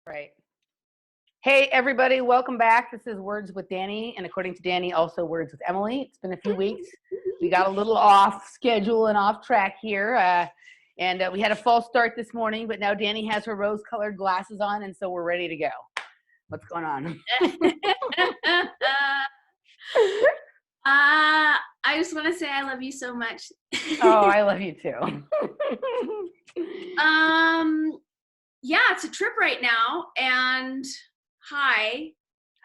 Right. Hey, everybody, welcome back. This is Words with Dani, and according to Dani, also Words with Emily. It's been a few weeks. We got a little off schedule and off track here, and we had a false start this morning, but now Dani has her rose-colored glasses on, and so we're ready to go. What's going on? I just want to say I love you so much. Oh, I love you too. Yeah, it's a trip right now, and hi.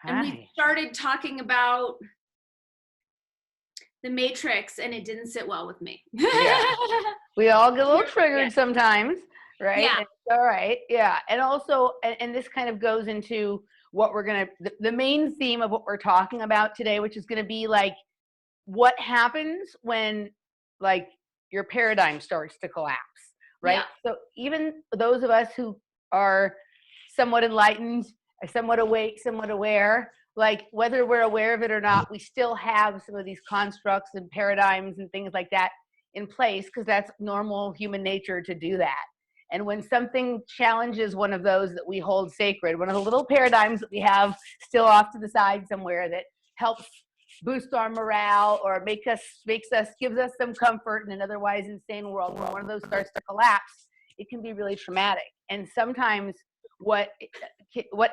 And we started talking about the Matrix, and it didn't sit well with me. Yeah. We all get a little triggered sometimes, right? Yeah. It's all right. Yeah. And also, and this kind of goes into what we're going to, the main theme of what we're talking about today, which is going to be like, what happens when like your paradigm starts to collapse, right? Yeah. So even those of us who are somewhat enlightened, somewhat awake, somewhat aware, like whether we're aware of it or not, we still have some of these constructs and paradigms and things like that in place because that's normal human nature to do that. And when something challenges one of those that we hold sacred, one of the little paradigms that we have still off to the side somewhere that helps boost our morale or gives us some comfort in an otherwise insane world, when one of those starts to collapse, it can be really traumatic. And sometimes what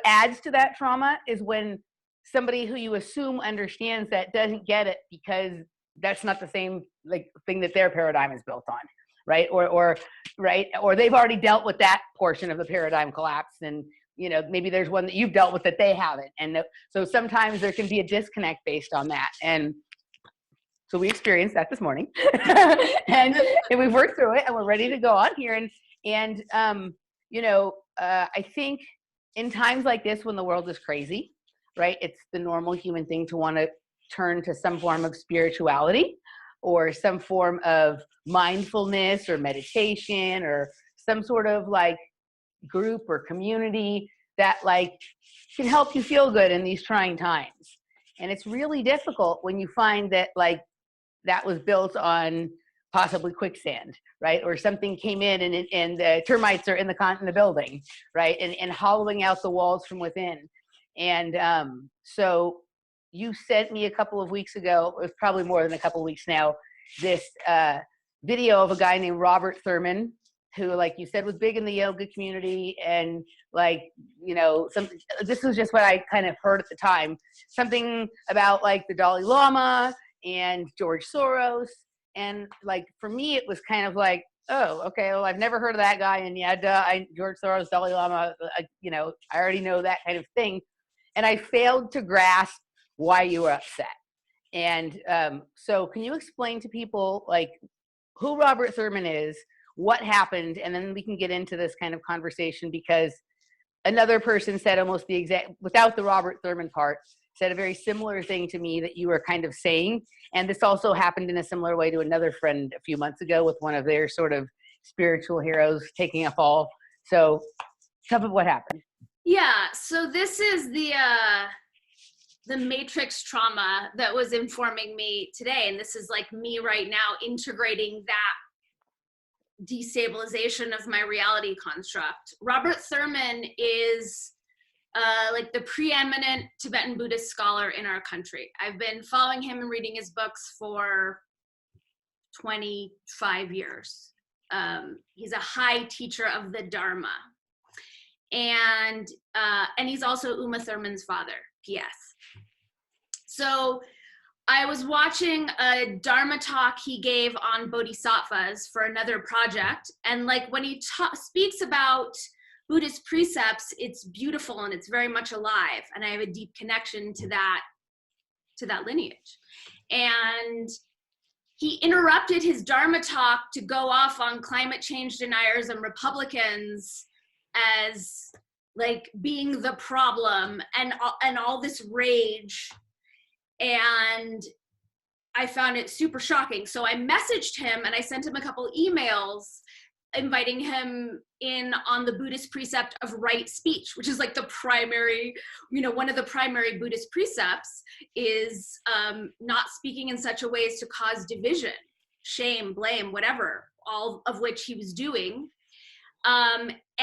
adds to that trauma is when somebody who you assume understands that doesn't get it because that's not the same like thing that their paradigm is built on, right? Or they've already dealt with that portion of the paradigm collapse, and you know, maybe there's one that you've dealt with that they haven't. And so sometimes there can be a disconnect based on that. And so we experienced that this morning and we've worked through it and we're ready to go on here. And I think in times like this, when the world is crazy, right, it's the normal human thing to want to turn to some form of spirituality or some form of mindfulness or meditation or some sort of like group or community that like can help you feel good in these trying times. And it's really difficult when you find that like that was built on possibly quicksand, right? Or something came in and the termites are in the building, right? And hollowing out the walls from within. And so you sent me a couple of weeks ago, it was probably more than a couple of weeks now, this video of a guy named Robert Thurman, who, like you said, was big in the yoga community. And like, you know, this was just what I kind of heard at the time, something about like the Dalai Lama and George Soros. And like, for me, it was kind of like, oh, okay, well, I've never heard of that guy. And yeah, George Soros, Dalai Lama, I already know that kind of thing. And I failed to grasp why you were upset. And so can you explain to people like who Robert Thurman is, what happened, and then we can get into this kind of conversation, because another person said almost the exact, without the Robert Thurman part, said a very similar thing to me that you were kind of saying. And this also happened in a similar way to another friend a few months ago with one of their sort of spiritual heroes taking a fall. So tell me what happened. Yeah, so this is the Matrix trauma that was informing me today. And this is like me right now integrating that destabilization of my reality construct. Robert Thurman is like the preeminent Tibetan Buddhist scholar in our country. I've been following him and reading his books for 25 years. He's a high teacher of the Dharma. And he's also Uma Thurman's father, P.S. So I was watching a Dharma talk he gave on bodhisattvas for another project. And like when he speaks about Buddhist precepts, it's beautiful and it's very much alive. And I have a deep connection to that lineage. And he interrupted his Dharma talk to go off on climate change deniers and Republicans as like being the problem and all this rage. And I found it super shocking. So I messaged him and I sent him a couple emails inviting him in on the Buddhist precept of right speech, which is like the primary, one of the primary Buddhist precepts is not speaking in such a way as to cause division, shame, blame, whatever, all of which he was doing.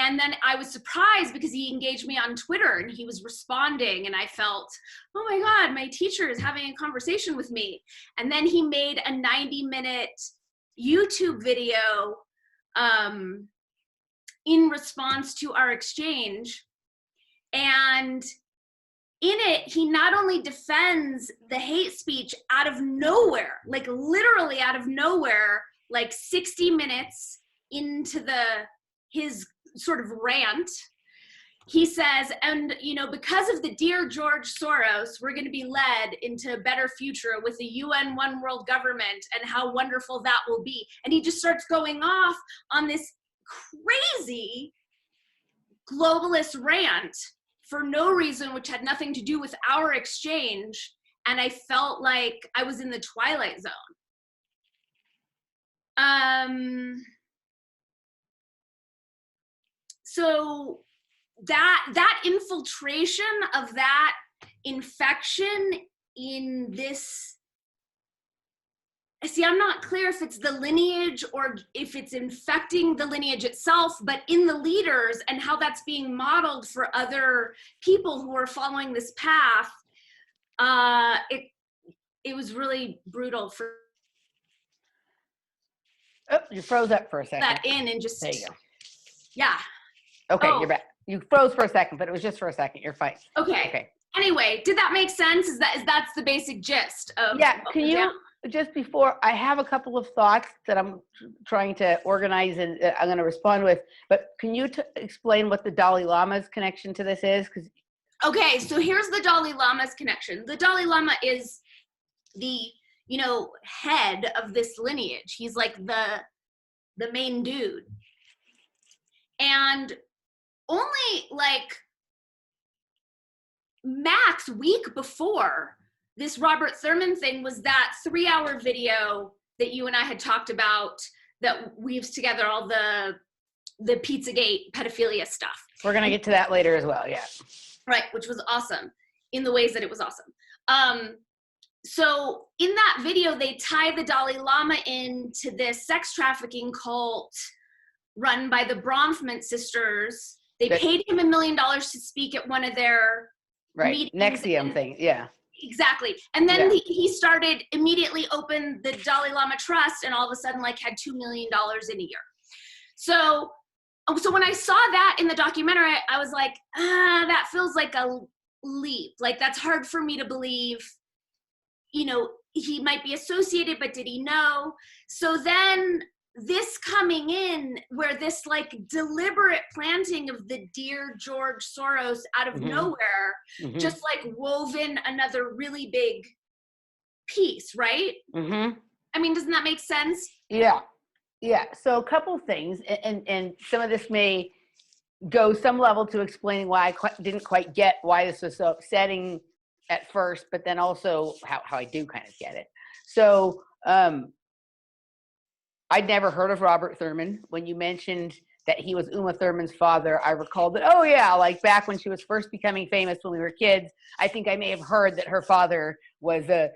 And then I was surprised because he engaged me on Twitter and he was responding, and I felt, oh my God, my teacher is having a conversation with me. And then he made a 90-minute YouTube video in response to our exchange. And in it, he not only defends the hate speech out of nowhere, like literally out of nowhere, like 60 minutes into his sort of rant, he says, and you know, because of the dear George Soros, we're going to be led into a better future with the UN one world government and how wonderful that will be. And he just starts going off on this crazy globalist rant for no reason, which had nothing to do with our exchange. And I felt like I was in the Twilight Zone. So that infiltration of that infection in this, see, I'm not clear if it's the lineage or if it's infecting the lineage itself, but in the leaders and how that's being modeled for other people who are following this path, it was really brutal for. Oh, you froze up for a second. That in and just. There you go. Yeah. Okay, You're back. You froze for a second, but it was just for a second. You're fine. Okay. Anyway, did that make sense? That's the basic gist of. Yeah. Can you just before I have a couple of thoughts that I'm trying to organize and I'm going to respond with, but can you explain what the Dalai Lama's connection to this is? Because. Okay, so here's the Dalai Lama's connection. The Dalai Lama is the, head of this lineage. He's like the main dude. And only like max week before this Robert Thurman thing was that 3-hour video that you and I had talked about that weaves together all the Pizzagate pedophilia stuff. We're going to get to that later as well, yeah. Right, which was awesome in the ways that it was awesome. So in that video, they tie the Dalai Lama into this sex trafficking cult run by the Bronfman sisters. They paid him $1 million to speak at one of their meetings. NXIVM thing, yeah. Exactly. And then he started immediately opened the Dalai Lama Trust and all of a sudden like had $2 million in a year. So when I saw that in the documentary, I was like, that feels like a leap. Like that's hard for me to believe, he might be associated, but did he know? So then this coming in where this like deliberate planting of the dear George Soros out of nowhere, just like wove in another really big piece, right? I mean, doesn't that make sense? Yeah. Yeah. So a couple things, and some of this may go some level to explaining why I didn't quite get why this was so upsetting at first, but then also how I do kind of get it. So, I'd never heard of Robert Thurman. When you mentioned that he was Uma Thurman's father, I recalled that, oh yeah, like back when she was first becoming famous when we were kids, I think I may have heard that her father was a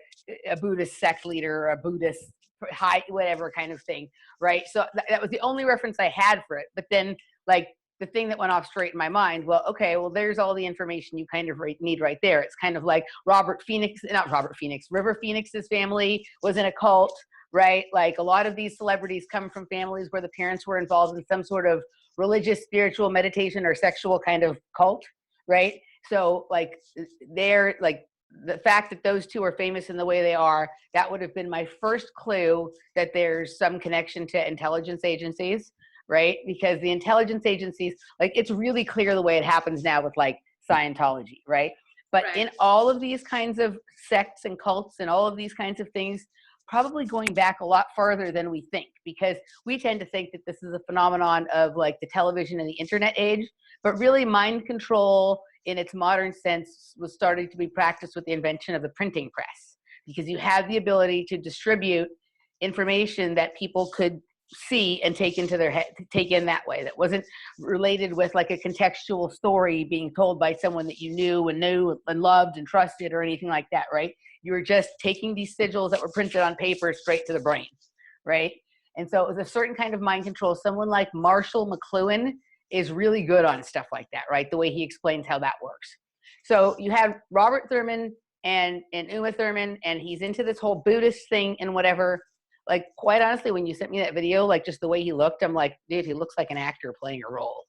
Buddhist sect leader or a Buddhist high, whatever kind of thing, right? So that was the only reference I had for it. But then like the thing that went off straight in my mind, there's all the information you kind of need right there. It's kind of like River Phoenix's family was in a cult, right? Like a lot of these celebrities come from families where the parents were involved in some sort of religious, spiritual, meditation, or sexual kind of cult, right? So like they're like the fact that those two are famous in the way they are, that would have been my first clue that there's some connection to intelligence agencies, right? Because the intelligence agencies, like it's really clear the way it happens now with like Scientology, right? But in all of these kinds of sects and cults and all of these kinds of things, probably going back a lot farther than we think, because we tend to think that this is a phenomenon of like the television and the internet age, but really mind control in its modern sense was starting to be practiced with the invention of the printing press, because you had the ability to distribute information that people could see and take into their head, take in that way, that wasn't related with like a contextual story being told by someone that you knew and loved and trusted or anything like that, right? You were just taking these sigils that were printed on paper straight to the brain, right? And so it was a certain kind of mind control. Someone like Marshall McLuhan is really good on stuff like that, right? The way he explains how that works. So you have Robert Thurman and Uma Thurman, and he's into this whole Buddhist thing and whatever. Like, quite honestly, when you sent me that video, like just the way he looked, I'm like, dude, he looks like an actor playing a role,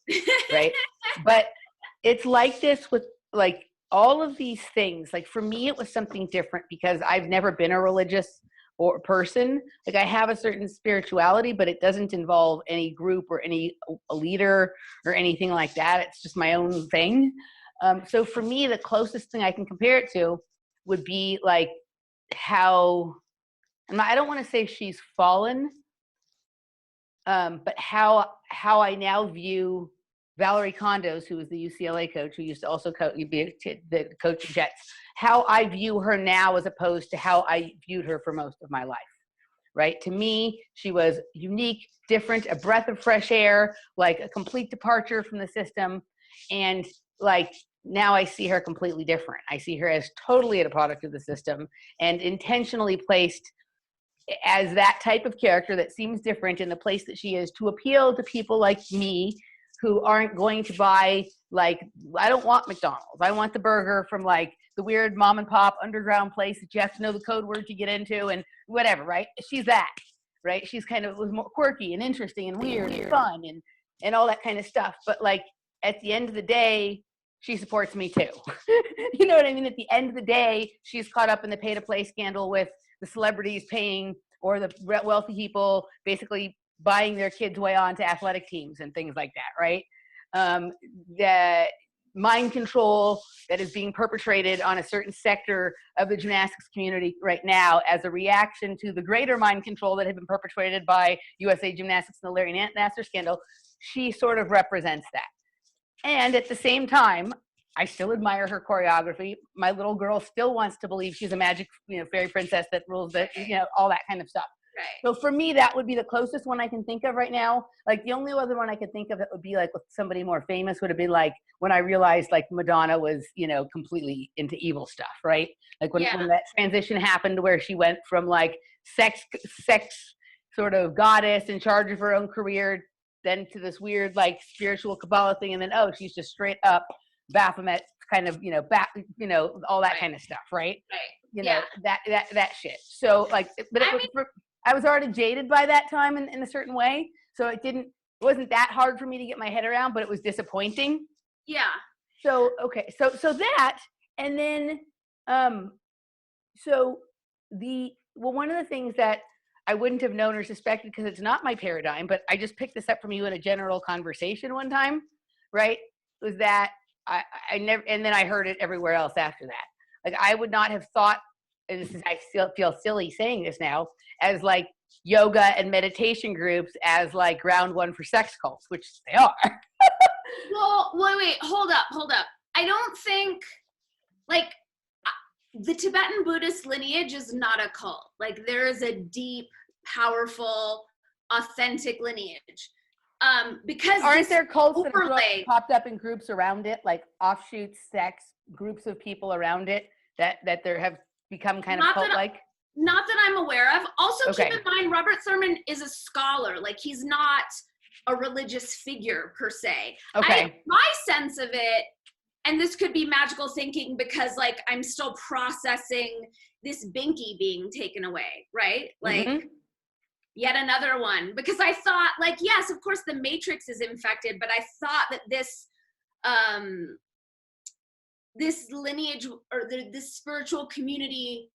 right? But it's like this with like all of these things. Like for me, it was something different because I've never been a religious or person. Like I have a certain spirituality, but it doesn't involve any group or any leader or anything like that. It's just my own thing. So for me, the closest thing I can compare it to would be like how, I don't want to say she's fallen, but how I now view Valerie Condos, who was the UCLA coach, who used to also be the coach of Jets, how I view her now as opposed to how I viewed her for most of my life, right? To me, she was unique, different, a breath of fresh air, like a complete departure from the system. And like now I see her completely different. I see her as totally a product of the system and intentionally placed as that type of character that seems different in the place that she is to appeal to people like me who aren't going to buy, like, I don't want McDonald's. I want the burger from like the weird mom and pop underground place that you have to know the code word to get into and whatever, right? She's that, right? She's kind of was more quirky and interesting and weird and fun and all that kind of stuff. But like at the end of the day, she supports me too. You know what I mean? At the end of the day, she's caught up in the pay to play scandal with the celebrities paying or the wealthy people basically buying their kids way on to athletic teams and things like that, right? The mind control that is being perpetrated on a certain sector of the gymnastics community right now as a reaction to the greater mind control that had been perpetrated by USA Gymnastics and the Larry Nassar scandal, she sort of represents that. And at the same time, I still admire her choreography. My little girl still wants to believe she's a magic, fairy princess that rules the, all that kind of stuff. Right. So for me, that would be the closest one I can think of right now. Like the only other one I could think of that would be like with somebody more famous would have been like when I realized like Madonna was, completely into evil stuff, right? Like when that transition happened where she went from like sex sort of goddess in charge of her own career, then to this weird like spiritual Kabbalah thing, and then she's just straight up Baphomet kind of, all that kind of stuff, right? Right. That shit. So like, but I was already jaded by that time in a certain way. So it wasn't that hard for me to get my head around, but it was disappointing. Yeah. So, okay. So that, and then, one of the things that I wouldn't have known or suspected because it's not my paradigm, but I just picked this up from you in a general conversation one time, right? Was that I never, and then I heard it everywhere else after that. Like I would not have thought, and I still feel silly saying this now, as like yoga and meditation groups as like ground one for sex cults, which they are. Well, wait, hold up. I don't think like the Tibetan Buddhist lineage is not a cult. Like there is a deep, powerful, authentic lineage. Because aren't there cults that have popped up in groups around it, like offshoot sex groups of people around it that there have become kind of cult-like? Not that I'm aware of. Also, keep in mind, Robert Thurman is a scholar. Like he's not a religious figure per se. Okay. My sense of it, and this could be magical thinking because like I'm still processing this binky being taken away, right? Like yet another one, because I thought like, yes, of course the matrix is infected, but I thought that this lineage or this spiritual community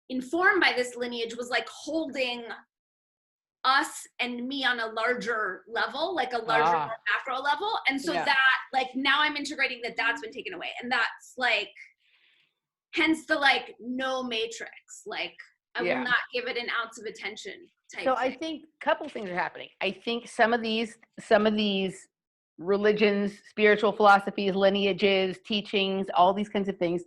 informed by this lineage was like holding us and me on a larger level, like a larger more macro level. And so that like now I'm integrating that's been taken away, and that's like hence the like no matrix, like I will not give it an ounce of attention type so thing. I think a couple things are happening. I think some of these religions, spiritual philosophies, lineages, teachings, all these kinds of things,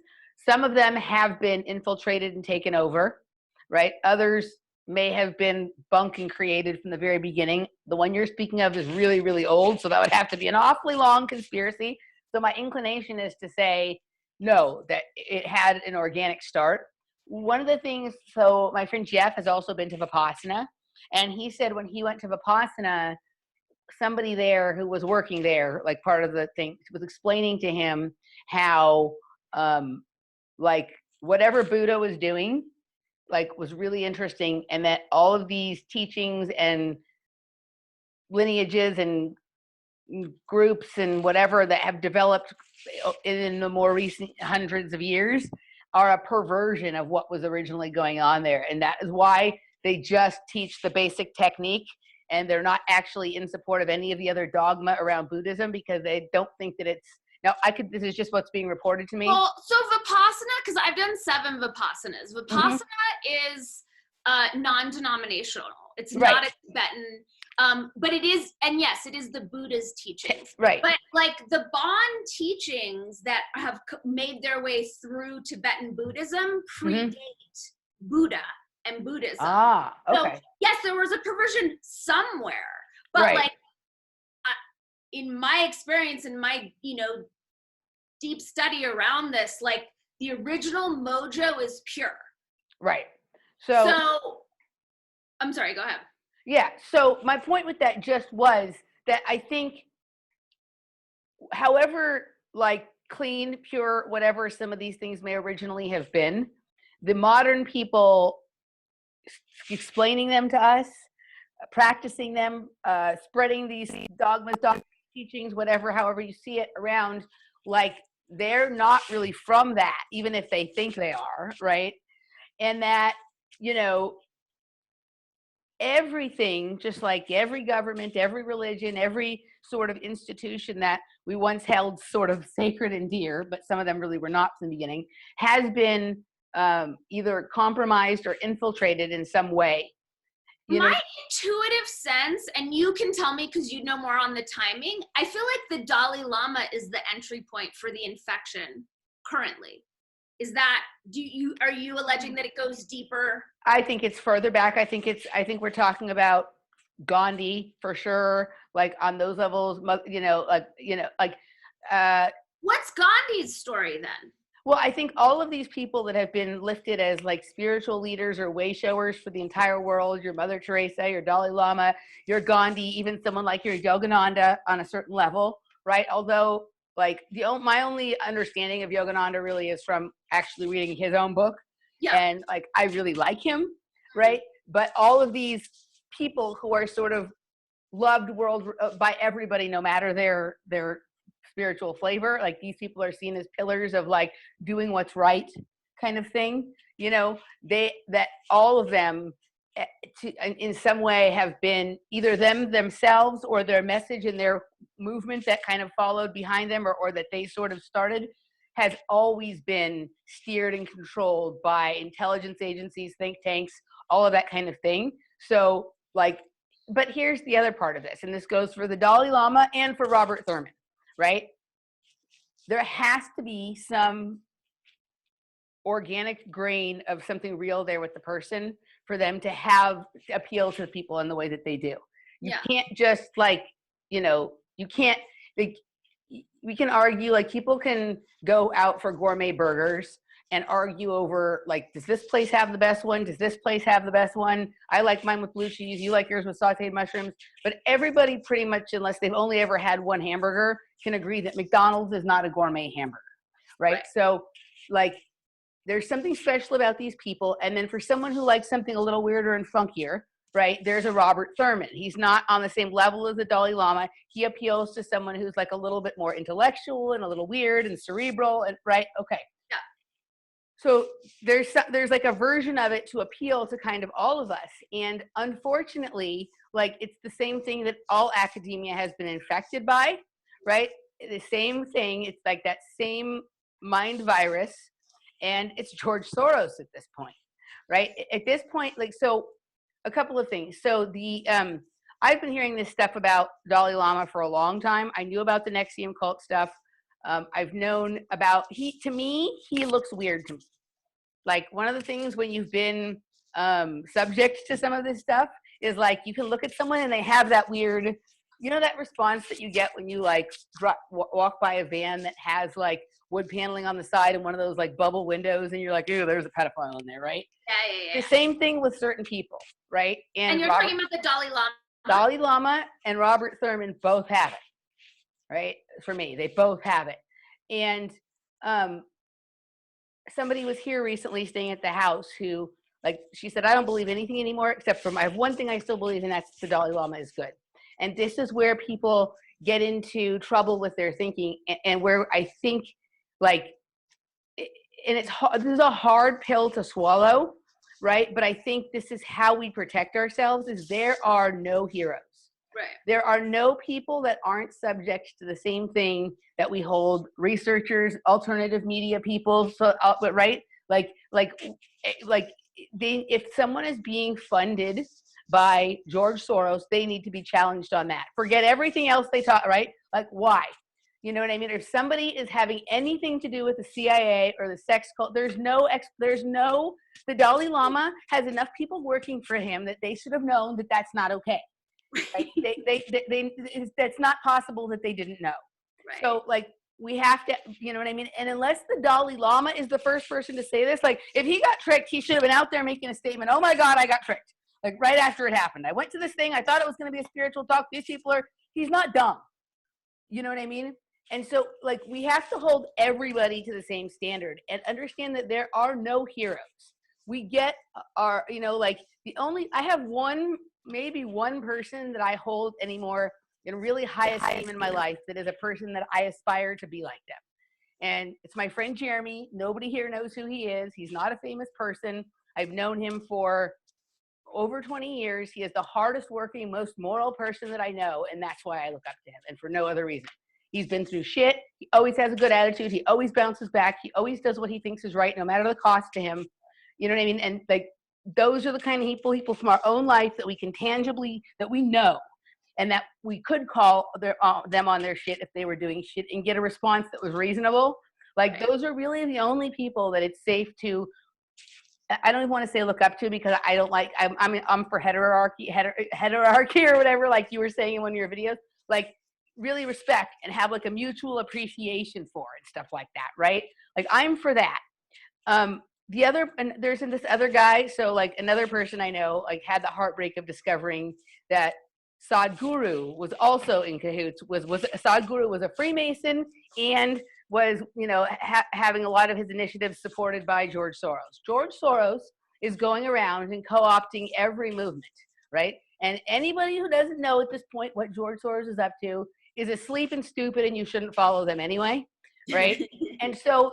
some of them have been infiltrated and taken over, right? Others may have been bunk and created from the very beginning. The one you're speaking of is really, really old, so that would have to be an awfully long conspiracy. So my inclination is to say, no, that it had an organic start. One of the things, so my friend Jeff has also been to Vipassana, and he said when he went to Vipassana, somebody there who was working there, like part of the thing, was explaining to him how, like, whatever Buddha was doing, like, was really interesting, and that all of these teachings and lineages and groups and whatever that have developed in the more recent hundreds of years are a perversion of what was originally going on there. And that is why they just teach the basic technique, and they're not actually in support of any of the other dogma around Buddhism, because they don't think that it's, now this is just what's being reported to me. Well, so Vipassana, because I've done 7 Vipassanas. Vipassana is non-denominational. It's not a Tibetan, but it is, and yes, it is the Buddha's teachings. Right. But like the Bon teachings that have made their way through Tibetan Buddhism predate Buddha and Buddhism. Ah, okay. So yes, there was a perversion somewhere, but like in my experience, in my, deep study around this, like the original mojo is pure. Right. So I'm sorry, go ahead. Yeah. So my point with that just was that I think, however, like clean, pure, whatever some of these things may originally have been, the modern people explaining them to us, practicing them, spreading these dogmas, teachings, whatever, however you see it around, like they're not really from that, even if they think they are, right? And that, everything, just like every government, every religion, every sort of institution that we once held sort of sacred and dear, but some of them really were not from the beginning, has been either compromised or infiltrated in some way. My intuitive sense, and you can tell me because you know more on the timing, I feel like the Dalai Lama is the entry point for the infection currently. Is that, are you alleging that it goes deeper? I think it's further back. I think we're talking about Gandhi for sure, like on those levels, What's Gandhi's story then? Well, I think all of these people that have been lifted as like spiritual leaders or way showers for the entire world, your Mother Teresa, your Dalai Lama, your Gandhi, even someone like your Yogananda on a certain level, right? Although like my only understanding of Yogananda really is from actually reading his own book. Yeah. And like, I really like him, right? But all of these people who are sort of loved by everybody, no matter their spiritual flavor, like these people are seen as pillars of like doing what's right kind of thing, that all of them in some way have been either themselves or their message and their movement that kind of followed behind them or that they sort of started has always been steered and controlled by intelligence agencies, think tanks, all of that kind of thing. So like, but here's the other part of this, and this goes for the Dalai Lama and for Robert Thurman, right? There has to be some organic grain of something real there with the person for them to appeal to people in the way that they do. You can't just like, you can't, like, we can argue, like people can go out for gourmet burgers and argue over like, does this place have the best one? Does this place have the best one? I like mine with blue cheese. You like yours with sauteed mushrooms. But everybody pretty much, unless they've only ever had one hamburger, can agree that McDonald's is not a gourmet hamburger, right? So like, there's something special about these people. And then for someone who likes something a little weirder and funkier, right, there's a Robert Thurman. He's not on the same level as the Dalai Lama. He appeals to someone who's like a little bit more intellectual and a little weird and cerebral, and right, okay. Yeah. So there's like a version of it to appeal to kind of all of us. And unfortunately, like it's the same thing that all academia has been infected by, right? The same thing. It's like that same mind virus. And it's George Soros at this point, right? At this point, like, so a couple of things. So I've been hearing this stuff about Dalai Lama for a long time. I knew about the Nexium cult stuff. I've known about, to me, he looks weird to me. Like one of the things when you've been subject to some of this stuff is like, you can look at someone and they have that weird, that response that you get when you like walk by a van that has like wood paneling on the side and one of those like bubble windows and you're like, ew, there's a pedophile in there, right? Yeah. The same thing with certain people, right? And you're talking about the Dalai Lama Dalai Lama and Robert Thurman both have it, right? For me, they both have it. And somebody was here recently staying at the house who, like, she said, I don't believe anything anymore except for I have one thing I still believe, and that's the Dalai Lama is good. And this is where people get into trouble with their thinking, and where I think, like, and it's hard, this is a hard pill to swallow, right? But I think this is how we protect ourselves, is there are no heroes. Right. There are no people that aren't subject to the same thing that we hold researchers, alternative media people, so, right? Like they, if someone is being funded by George Soros, they need to be challenged on that. Forget everything else they taught, right? Like, why? You know what I mean? If somebody is having anything to do with the CIA or the sex cult, the Dalai Lama has enough people working for him that they should have known that that's not okay. Right? That's not possible that they didn't know. Right. So, like, we have to, you know what I mean? And unless the Dalai Lama is the first person to say this, like, if he got tricked, he should have been out there making a statement, oh my God, I got tricked. Like, right after it happened. I went to this thing, I thought it was going to be a spiritual talk. These people are, he's not dumb. You know what I mean? And so, like, we have to hold everybody to the same standard and understand that there are no heroes. We get our, you know, like, I have maybe one person that I hold anymore in really high esteem in my life that is a person that I aspire to be like them. And it's my friend Jeremy. Nobody here knows who he is. He's not a famous person. I've known him for over 20 years. He is the hardest working, most moral person that I know, and that's why I look up to him, and for no other reason. He's been through shit. He always has a good attitude. He always bounces back. He always does what he thinks is right, no matter the cost to him. You know what I mean? And, like, those are the kind of people from our own life that we can tangibly, that we know, and that we could call them on their shit if they were doing shit and get a response that was reasonable. Like, those are really the only people that it's safe to, I don't even want to say look up to, because I don't like, I'm for hierarchy or whatever, like you were saying in one of your videos, like, really respect and have, like, a mutual appreciation for and stuff like that, right? Like, I'm for that. And there's this other guy, so, like, another person I know, like, had the heartbreak of discovering that Sadhguru was also in cahoots. Sadhguru was a Freemason and was, you know, having a lot of his initiatives supported by George Soros. George Soros is going around and co-opting every movement, right? And anybody who doesn't know at this point what George Soros is up to is asleep and stupid, and you shouldn't follow them anyway, right? And so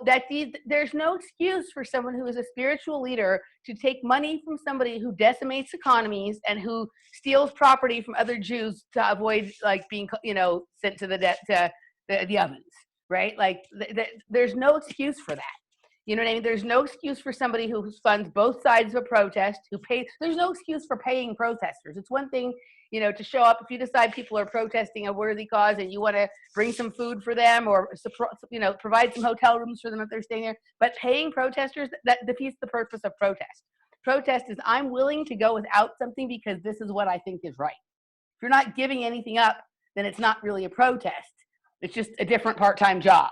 there's no excuse for someone who is a spiritual leader to take money from somebody who decimates economies and who steals property from other Jews to avoid, like, being, you know, sent to the ovens, right? Like, there's no excuse for that. You know what I mean? There's no excuse for somebody who funds both sides of a protest, there's no excuse for paying protesters. It's one thing, you know, to show up if you decide people are protesting a worthy cause and you want to bring some food for them or, you know, provide some hotel rooms for them if they're staying there. But paying protesters, that defeats the purpose of protest. Protest is, I'm willing to go without something because this is what I think is right. If you're not giving anything up, then it's not really a protest. It's just a different part-time job.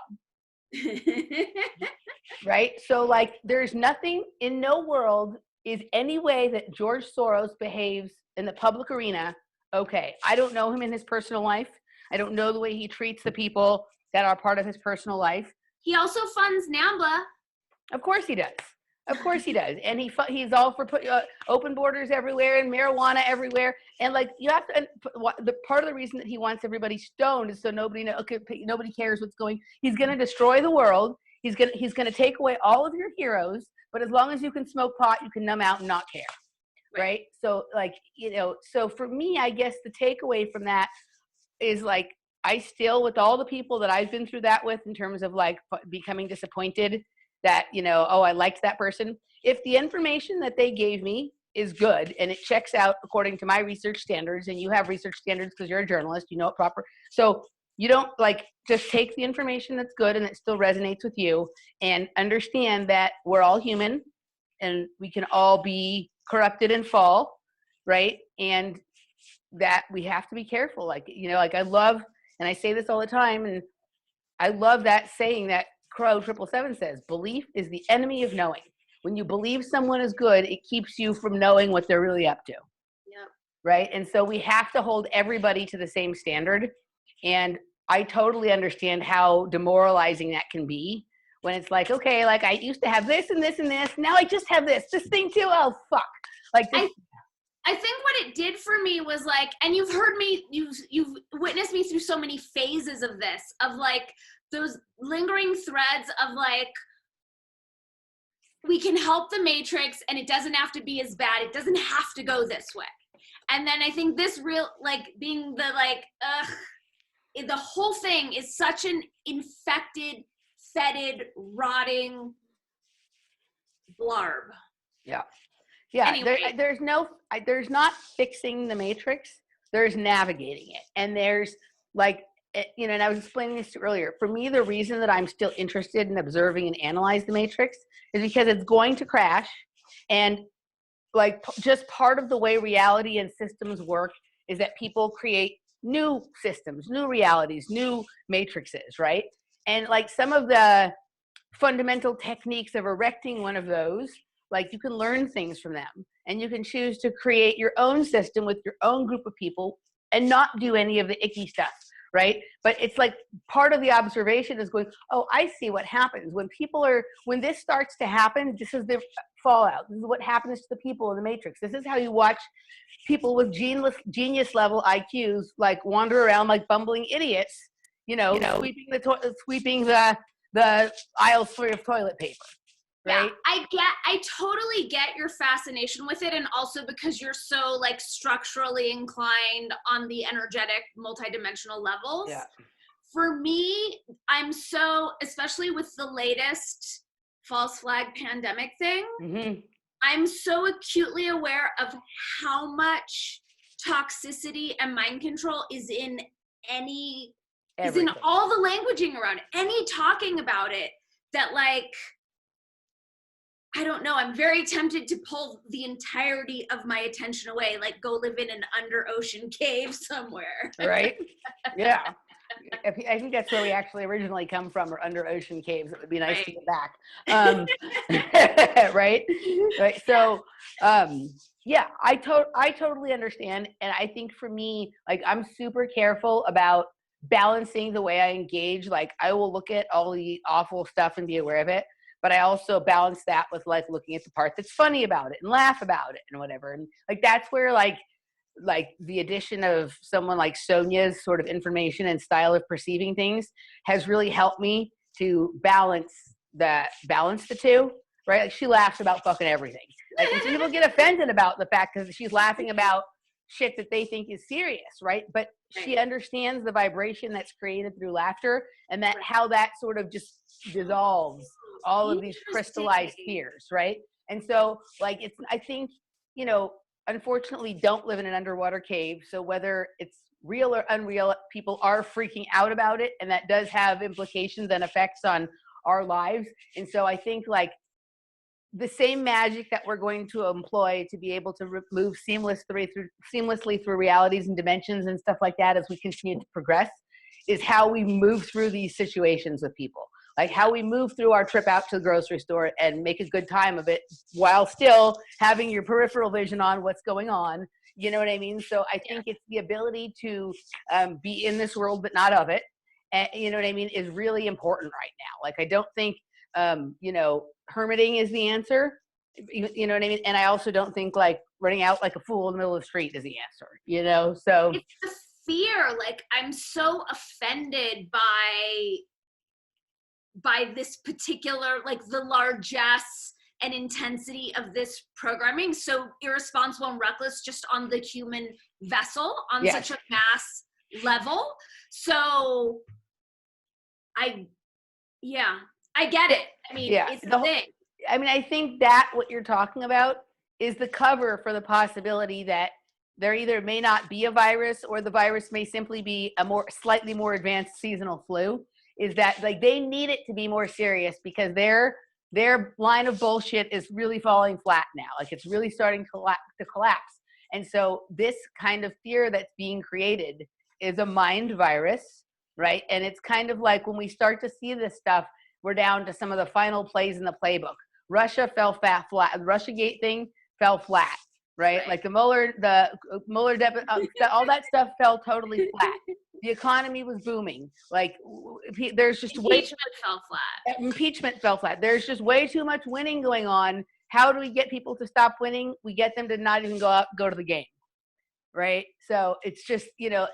Right? So, like, there's nothing in no world is any way that George Soros behaves in the public arena okay. I don't know him in his personal life. I don't know the way he treats the people that are part of his personal life. He also funds NAMBLA. Of course he does. Of course he does. And he's all for open borders everywhere and marijuana everywhere. And, like, you have to, the part of the reason that he wants everybody stoned is so nobody cares what's going. He's going to destroy the world. He's going to take away all of your heroes. But as long as you can smoke pot, you can numb out and not care. Right? So, like, you know, so for me, I guess the takeaway from that is, like, I still, with all the people that I've been through that with in terms of, like, becoming disappointed that, you know, oh, I liked that person. If the information that they gave me is good and it checks out according to my research standards, and you have research standards because you're a journalist, you know it proper. So you don't, like, just take the information that's good and it still resonates with you, and understand that we're all human and we can all be corrupted and fall, right? And that we have to be careful. Like, you know, like, I love, and I say this all the time, and I love that saying that Crow 777 says, belief is the enemy of knowing. When you believe someone is good, it keeps you from knowing what they're really up to. Yep. right? And so we have to hold everybody to the same standard. And I totally understand how demoralizing that can be when it's like, okay, like I used to have this and this and this. Now I just have this thing too. Oh, fuck. Like this. I think what it did for me was like, and you've heard me, you've witnessed me through so many phases of this, of like those lingering threads of like, we can help the matrix and it doesn't have to be as bad. It doesn't have to go this way. And then I think this real, like being the like, the whole thing is such an infected, fetid, rotting blarb. Yeah. Yeah. Anyway. There's not fixing the matrix. There's navigating it. And there's like, you know, and I was explaining this earlier. For me, the reason that I'm still interested in observing and analyze the matrix is because it's going to crash. And like just part of the way reality and systems work is that people create new systems, new realities, new matrices, right? And like some of the fundamental techniques of erecting one of those, like you can learn things from them and you can choose to create your own system with your own group of people and not do any of the icky stuff, right? But it's like part of the observation is going, oh, I see what happens when this starts to happen. This is the fallout. This is what happens to the people in the matrix. This is how you watch people with genius level IQs like wander around like bumbling idiots, sweeping the aisles full of toilet paper. Right? Yeah, I totally get your fascination with it, and also because you're so like structurally inclined on the energetic multidimensional levels. Yeah. For me, I'm so, especially with the latest false flag pandemic thing, mm-hmm. I'm so acutely aware of how much toxicity and mind control is in is in all the languaging around it, any talking about it, that like, I don't know, I'm very tempted to pull the entirety of my attention away, like go live in an under ocean cave somewhere. Right? Yeah. I think that's where we actually originally come from, or under ocean caves. It would be nice to get back. Right? Right. So, yeah, I totally understand. And I think for me, like I'm super careful about balancing the way I engage. Like I will look at all the awful stuff and be aware of it. But I also balance that with like looking at the part that's funny about it and laugh about it and whatever. And like, that's where like the addition of someone like Sonia's sort of information and style of perceiving things has really helped me to balance the two, right? Like she laughs about fucking everything. Like and people get offended about the fact that she's laughing about shit that they think is serious, right? But she understands the vibration that's created through laughter, and that how that sort of just dissolves all of these crystallized fears, right? And so like I think, unfortunately don't live in an underwater cave. So whether it's real or unreal, people are freaking out about it, and that does have implications and effects on our lives. And so I think like the same magic that we're going to employ to be able to move seamlessly through realities and dimensions and stuff like that as we continue to progress is how we move through these situations with people. Like how we move through our trip out to the grocery store and make a good time of it while still having your peripheral vision on what's going on. You know what I mean? So I think it's the ability to be in this world but not of it. And, you know what I mean, is really important right now. Like I don't think, hermiting is the answer. You know what I mean? And I also don't think like running out like a fool in the middle of the street is the answer, so. It's the fear. Like I'm so offended by this particular, like the largesse and intensity of this programming, so irresponsible and reckless just on the human vessel on such a mass level. So I get it. I mean, it's the thing. I mean, I think that what you're talking about is the cover for the possibility that there either may not be a virus, or the virus may simply be a slightly more advanced seasonal flu. Is that like they need it to be more serious because their line of bullshit is really falling flat now. Like it's really starting to collapse. And so this kind of fear that's being created is a mind virus, right? And it's kind of like when we start to see this stuff, we're down to some of the final plays in the playbook. Russia fell flat. The Russiagate thing fell flat. right? Right. Like the Mueller debit, all that stuff fell totally flat. The economy was booming. Like there's just Impeachment fell flat. Impeachment fell flat. There's just way too much winning going on. How do we get people to stop winning? We get them to not even go to the game, right? So it's just, you know,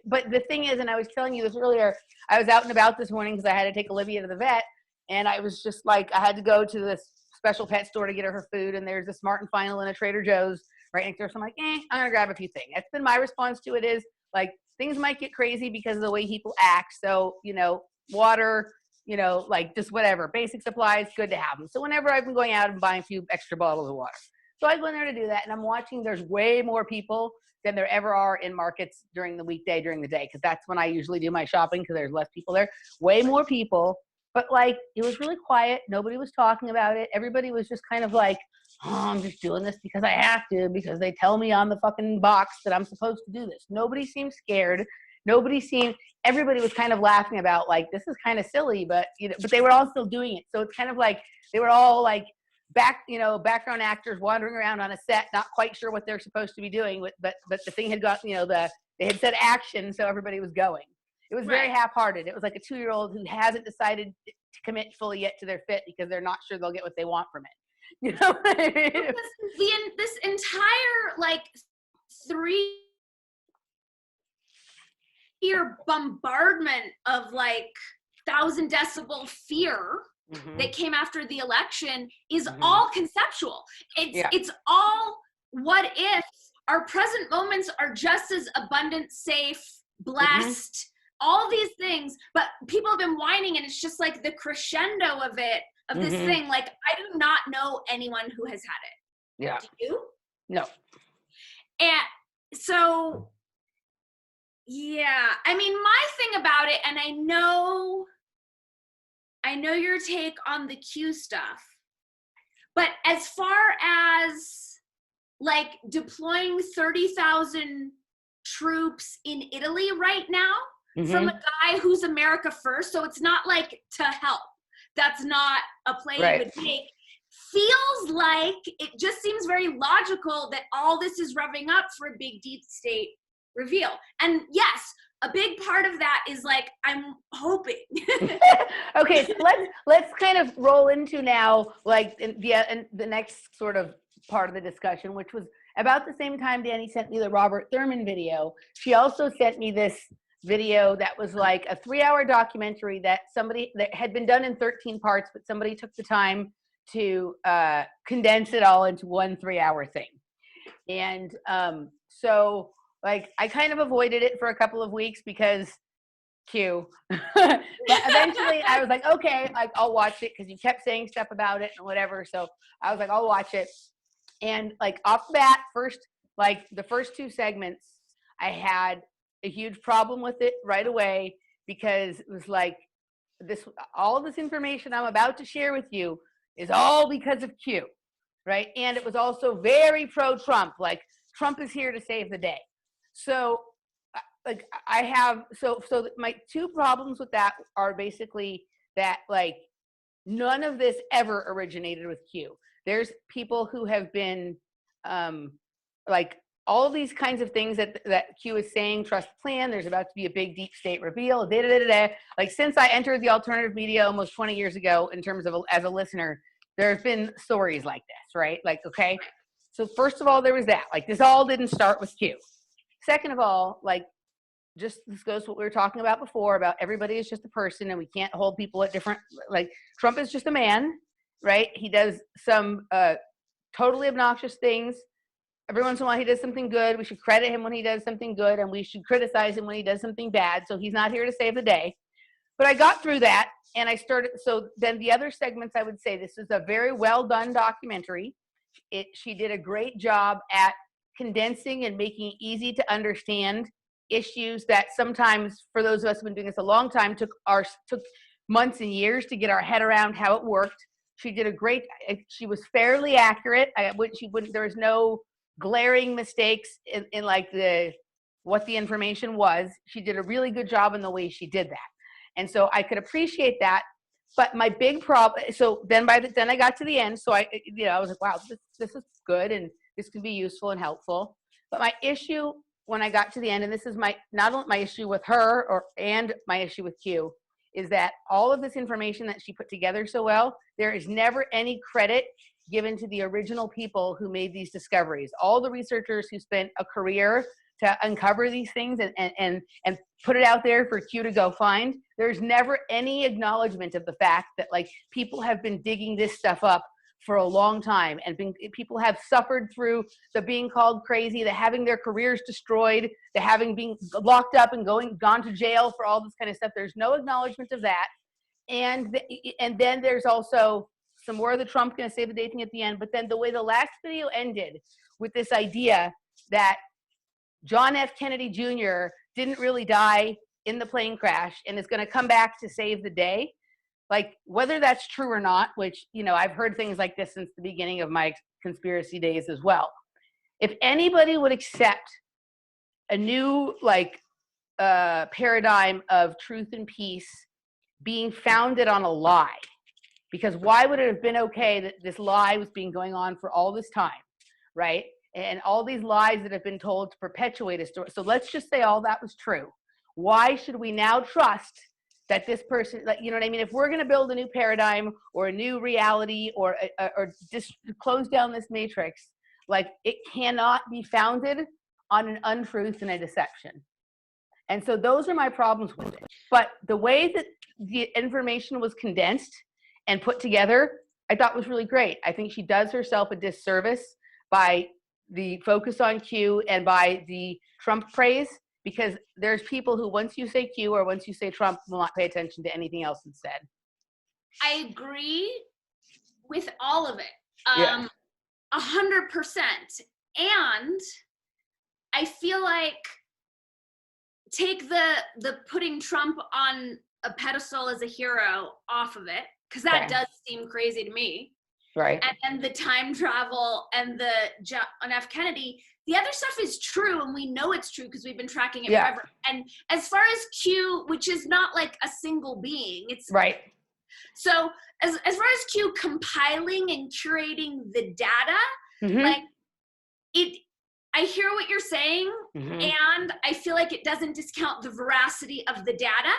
but the thing is, and I was telling you this earlier, I was out and about this morning because I had to take Olivia to the vet, and I was just like, I had to go to this special pet store to get her food, and there's a Smart and Final and a Trader Joe's right next door. So I'm like, I'm gonna grab a few things. That's been my response to it, is like, things might get crazy because of the way people act. So, you know, water, you know, like just whatever, basic supplies, good to have them. So whenever I've been going out and buying a few extra bottles of water. So I go in there to do that, and I'm watching, there's way more people than there ever are in markets during the weekday, during the day, because that's when I usually do my shopping, because there's less people there. Way more people, but like, it was really quiet. Nobody was talking about it. Everybody was just kind of like, oh, I'm just doing this because I have to, because they tell me on the fucking box that I'm supposed to do this. Nobody seemed scared. Everybody was kind of laughing about, like, this is kind of silly, but, you know, but they were all still doing it. So it's kind of like, they were all like background actors wandering around on a set, not quite sure what they're supposed to be doing, but the thing had got, you know, they had said action, so everybody was going. It was very half-hearted. It was like a 2-year-old who hasn't decided to commit fully yet to their fit because they're not sure they'll get what they want from it. You know what I mean? This entire, like, 3-year bombardment of, like, 1,000 decibel fear that came after the election is all conceptual. It's all, what if our present moments are just as abundant, safe, blessed, all these things, but people have been whining, and it's just like the crescendo of it, of this thing. Like, I do not know anyone who has had it. Yeah. Do you? No. And so, yeah, I mean, my thing about it, and I know your take on the Q stuff, but as far as like deploying 30,000 troops in Italy right now from a guy who's America first, so it's not like to help. That's not a play you would make. Feels like it just seems very logical that all this is revving up for a big deep state reveal. And yes, a big part of that is like, I'm hoping. Okay, so let's kind of roll into now, like, the next sort of part of the discussion, which was about the same time Dani sent me the Robert Thurman video. She also sent me this video that was like a 3-hour documentary that had been done in 13 parts, but somebody took the time to condense it all into one 3-hour thing. And so, like, I kind of avoided it for a couple of weeks because Q. But eventually I was like, okay, like, I'll watch it, because you kept saying stuff about it and whatever. So I was like, I'll watch it. And like, off the bat, the first 2 segments, I had a huge problem with it right away, because it was like, all of this information I'm about to share with you is all because of Q, right? And it was also very pro-Trump, like, Trump is here to save the day. So, like, so my 2 problems with that are basically that, like, none of this ever originated with Q. There's people who have been, like, all of these kinds of things that Q is saying, trust the plan, there's about to be a big deep state reveal, like, since I entered the alternative media almost 20 years ago, in terms of as a listener, there have been stories like this, right? Like, okay, so first of all, there was that, like, this all didn't start with Q. Second of all, like, just this goes to what we were talking about before, about everybody is just a person, and we can't hold people at different, like, Trump is just a man, right? He does some totally obnoxious things. Every once in a while he does something good. We should credit him when he does something good, and we should criticize him when he does something bad. So he's not here to save the day. But I got through that, and I started, so then the other segments, I would say this is a very well done documentary. She did a great job at condensing and making it easy to understand issues that sometimes, for those of us who've been doing this a long time, took months and years to get our head around how it worked. She did she was fairly accurate. There was no glaring mistakes in like what the information was. She did a really good job in the way she did that. And so I could appreciate that. But my big problem, so then I got to the end, so I was like, wow, this is good. And this can be useful and helpful. But my issue when I got to the end, and this is not only my issue with her and my issue with Q, is that all of this information that she put together so well, there is never any credit given to the original people who made these discoveries. All the researchers who spent a career to uncover these things and put it out there for Q to go find, there's never any acknowledgement of the fact that like people have been digging this stuff up for a long time, and people have suffered through the being called crazy, the having their careers destroyed, the having been locked up and gone to jail for all this kind of stuff. There's no acknowledgement of that. And then there's also some more of the Trump gonna save the day thing at the end, but then the way the last video ended with this idea that John F. Kennedy Jr. didn't really die in the plane crash and is gonna come back to save the day. Like, whether that's true or not, which, you know, I've heard things like this since the beginning of my conspiracy days as well. If anybody would accept a new, like, paradigm of truth and peace being founded on a lie, because why would it have been okay that this lie was being going on for all this time, right? And all these lies that have been told to perpetuate a story. So let's just say all that was true. Why should we now trust that this person, like, you know what I mean? If we're going to build a new paradigm or a new reality or just close down this matrix, like, it cannot be founded on an untruth and a deception. And so those are my problems with it. But the way that the information was condensed and put together, I thought was really great. I think she does herself a disservice by the focus on Q and by the Trump praise, because there's people who, once you say Q or once you say Trump, will not pay attention to anything else instead. I agree with all of it, Yeah. 100%. And I feel like, take the putting Trump on a pedestal as a hero off of it, because that does seem crazy to me. Right. And then the time travel and the John F. Kennedy, the other stuff is true, and we know it's true because we've been tracking it forever. And as far as Q, which is not like a single being, it's right. So as far as Q compiling and curating the data, like, I hear what you're saying, and I feel like it doesn't discount the veracity of the data,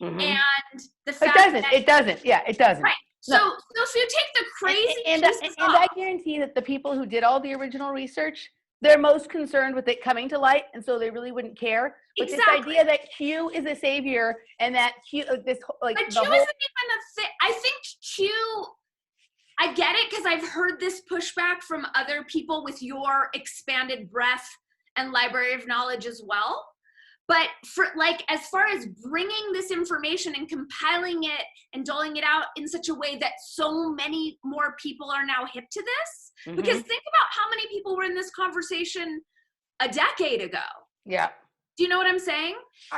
and the fact it doesn't. Yeah, it doesn't. Right. So if you take the crazy and I guarantee that the people who did all the original research, they're most concerned with it coming to light, and so they really wouldn't care. But this idea that Q is a savior and that Q, this like, but Q isn't even a thing. I think Q, I get it because I've heard this pushback from other people with your expanded breadth and library of knowledge as well. But for, like, as far as bringing this information and compiling it and doling it out in such a way that so many more people are now hip to this, because think about how many people were in this conversation a decade ago. Yeah. Do you know what I'm saying?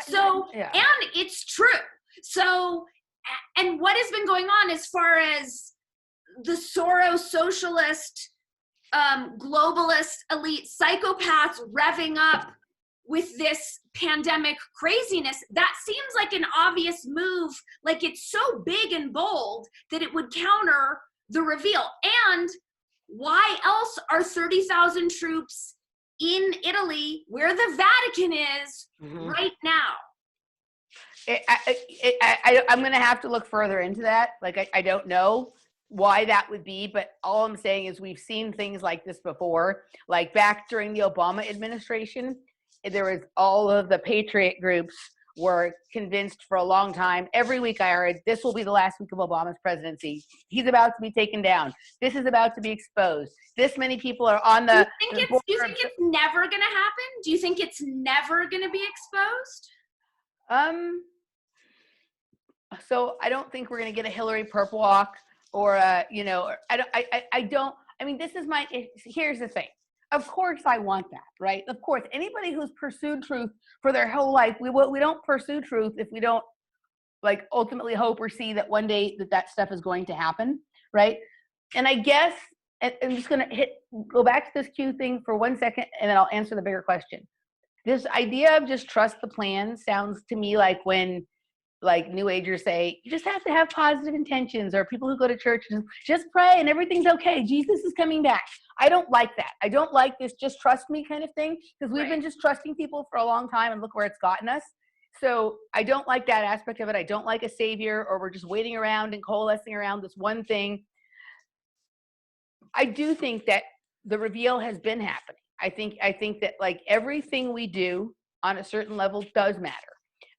So, and it's true. So, and what has been going on as far as the Soros socialist, globalist elite psychopaths revving up with this pandemic craziness, that seems like an obvious move. Like, it's so big and bold that it would counter the reveal. And why else are 30,000 troops in Italy, where the Vatican is right now? I'm going to have to look further into that. Like, I don't know why that would be, but all I'm saying is we've seen things like this before. Like, back during the Obama administration, there was all of the patriot groups were convinced for a long time. Every week I heard, this will be the last week of Obama's presidency. He's about to be taken down. This is about to be exposed. This many people are on the. Do you think it's never going to happen? Do you think it's never going to be exposed? So I don't think we're going to get a Hillary perp walk or I don't. I mean, this is here's the thing. Of course I want that, right? Of course, anybody who's pursued truth for their whole life, we don't pursue truth if we don't, like, ultimately hope or see that one day that stuff is going to happen, right? And I guess, and I'm just going to go back to this Q thing for 1 second, and then I'll answer the bigger question. This idea of just trust the plan sounds to me like when, like New Agers say, you just have to have positive intentions, or people who go to church just pray and everything's okay. Jesus is coming back. I don't like that. I don't like this just trust me kind of thing, because we've been just trusting people for a long time and look where it's gotten us. So I don't like that aspect of it. I don't like a savior, or we're just waiting around and coalescing around this one thing. I do think that the reveal has been happening. I think that like everything we do on a certain level does matter.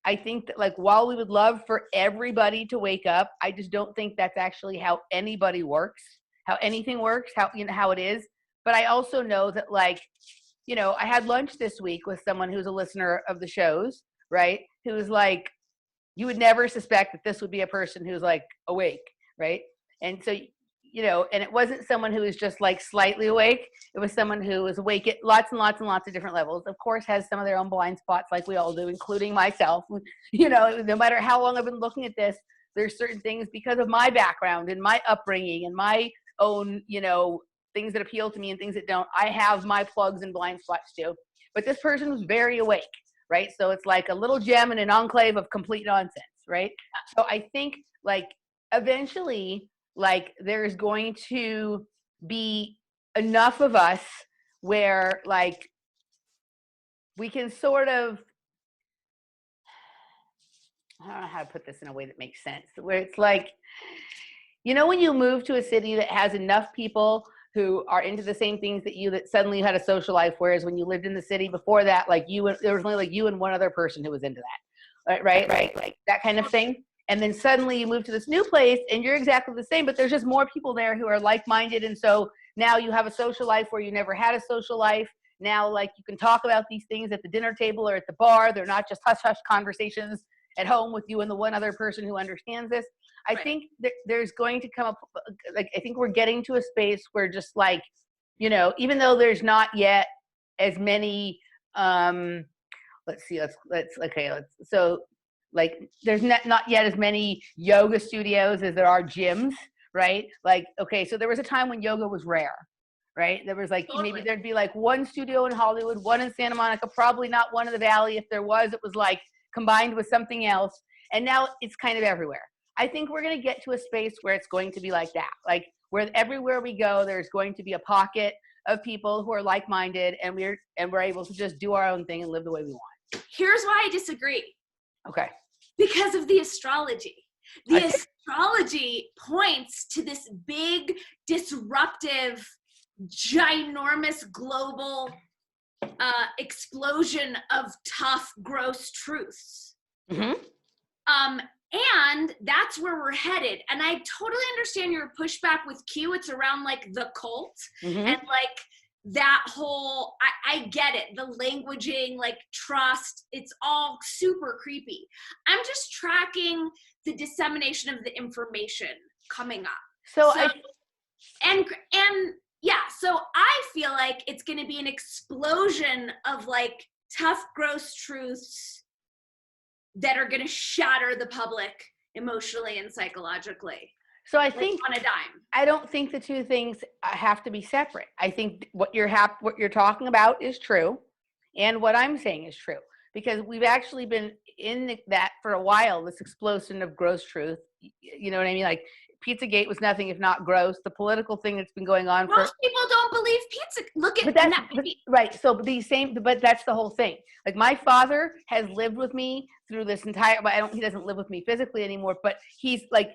I think that like while we would love for everybody to wake up, I just don't think that's actually how anybody works, how anything works, how how it is. But I also know that like, I had lunch this week with someone who's a listener of the shows, right? Who was like, you would never suspect that this would be a person who's like awake, right? And so and it wasn't someone who was just like slightly awake. It was someone who was awake at lots and lots and lots of different levels. Of course, has some of their own blind spots like we all do, including myself. No matter how long I've been looking at this, there's certain things because of my background and my upbringing and my own, things that appeal to me and things that don't. I have my plugs and blind spots too. But this person was very awake, right? So it's like a little gem in an enclave of complete nonsense, right? So I think like eventually, like there's going to be enough of us where like we can sort of, I don't know how to put this in a way that makes sense, where it's like, when you move to a city that has enough people who are into the same things that suddenly you had a social life, whereas when you lived in the city before that, like there was only like you and one other person who was into that, right? Like that kind of thing. And then suddenly you move to this new place and you're exactly the same, but there's just more people there who are like-minded. And so now you have a social life where you never had a social life. Now, like you can talk about these things at the dinner table or at the bar. They're not just hush-hush conversations at home with you and the one other person who understands this. I think that there's going to come up, like, I think we're getting to a space where just like, even though there's not yet as many, so like there's not yet as many yoga studios as there are gyms, right? Like, okay, so there was a time when yoga was rare, right? There was like, maybe there'd be like one studio in Hollywood, one in Santa Monica, probably not one in the Valley. If there was, it was like combined with something else. And now it's kind of everywhere. I think we're going to get to a space where it's going to be like that. Like where everywhere we go, there's going to be a pocket of people who are like-minded, and we're able to just do our own thing and live the way we want. Here's why I disagree. Okay. Because of the astrology. The astrology points to this big, disruptive, ginormous global explosion of tough, gross truths. Mm-hmm. And that's where we're headed. And I totally understand your pushback with Q. It's around like the cult and like that whole, I get it. The languaging, like trust, it's all super creepy. I'm just tracking the dissemination of the information coming up. So I feel like it's going to be an explosion of like tough, gross truths that are going to shatter the public emotionally and psychologically. So I think on a dime. I don't think the two things have to be separate. I think what you're talking about is true, and what I'm saying is true, because we've actually been in that for a while. This explosion of gross truth. You know what I mean? Like Pizzagate was nothing if not gross. The political thing that's been going on. Most people don't believe pizza. Look at that. Right. So but that's the whole thing. Like my father has lived with me through this entire. He doesn't live with me physically anymore, but he's like,